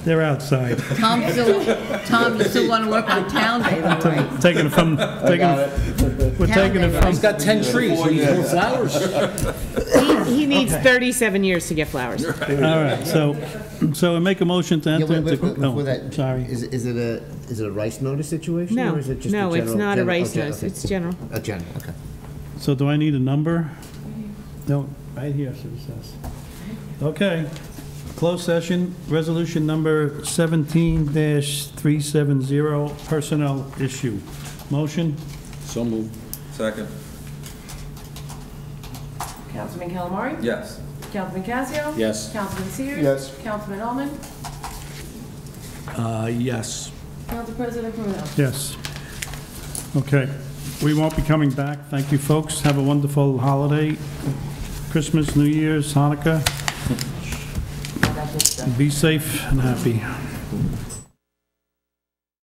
They're outside. Tom, you still want to work on Town Day though, right? Taking it from, we're taking it from. He's got 10 trees, he needs more flowers. He needs Okay. 37 years to get flowers. All right, so I make a motion to Yeah, enter into... before no, that, sorry. is it a rice notice situation? No, or is it just no, a it's not a general- rice okay, notice, okay. it's general. A general, okay. So do I need a number? No, right here, so it says. Okay. Closed session, resolution number 17-370, personnel issue. Motion? So moved. Second. Councilman Calamari? Yes. Councilman Casio? Yes. Councilman Sears? Yes. Councilman Ullman? Yes. Council President Bruno? Yes. Okay. We won't be coming back. Thank you, folks. Have a wonderful holiday, Christmas, New Year's, Hanukkah. Be safe and happy.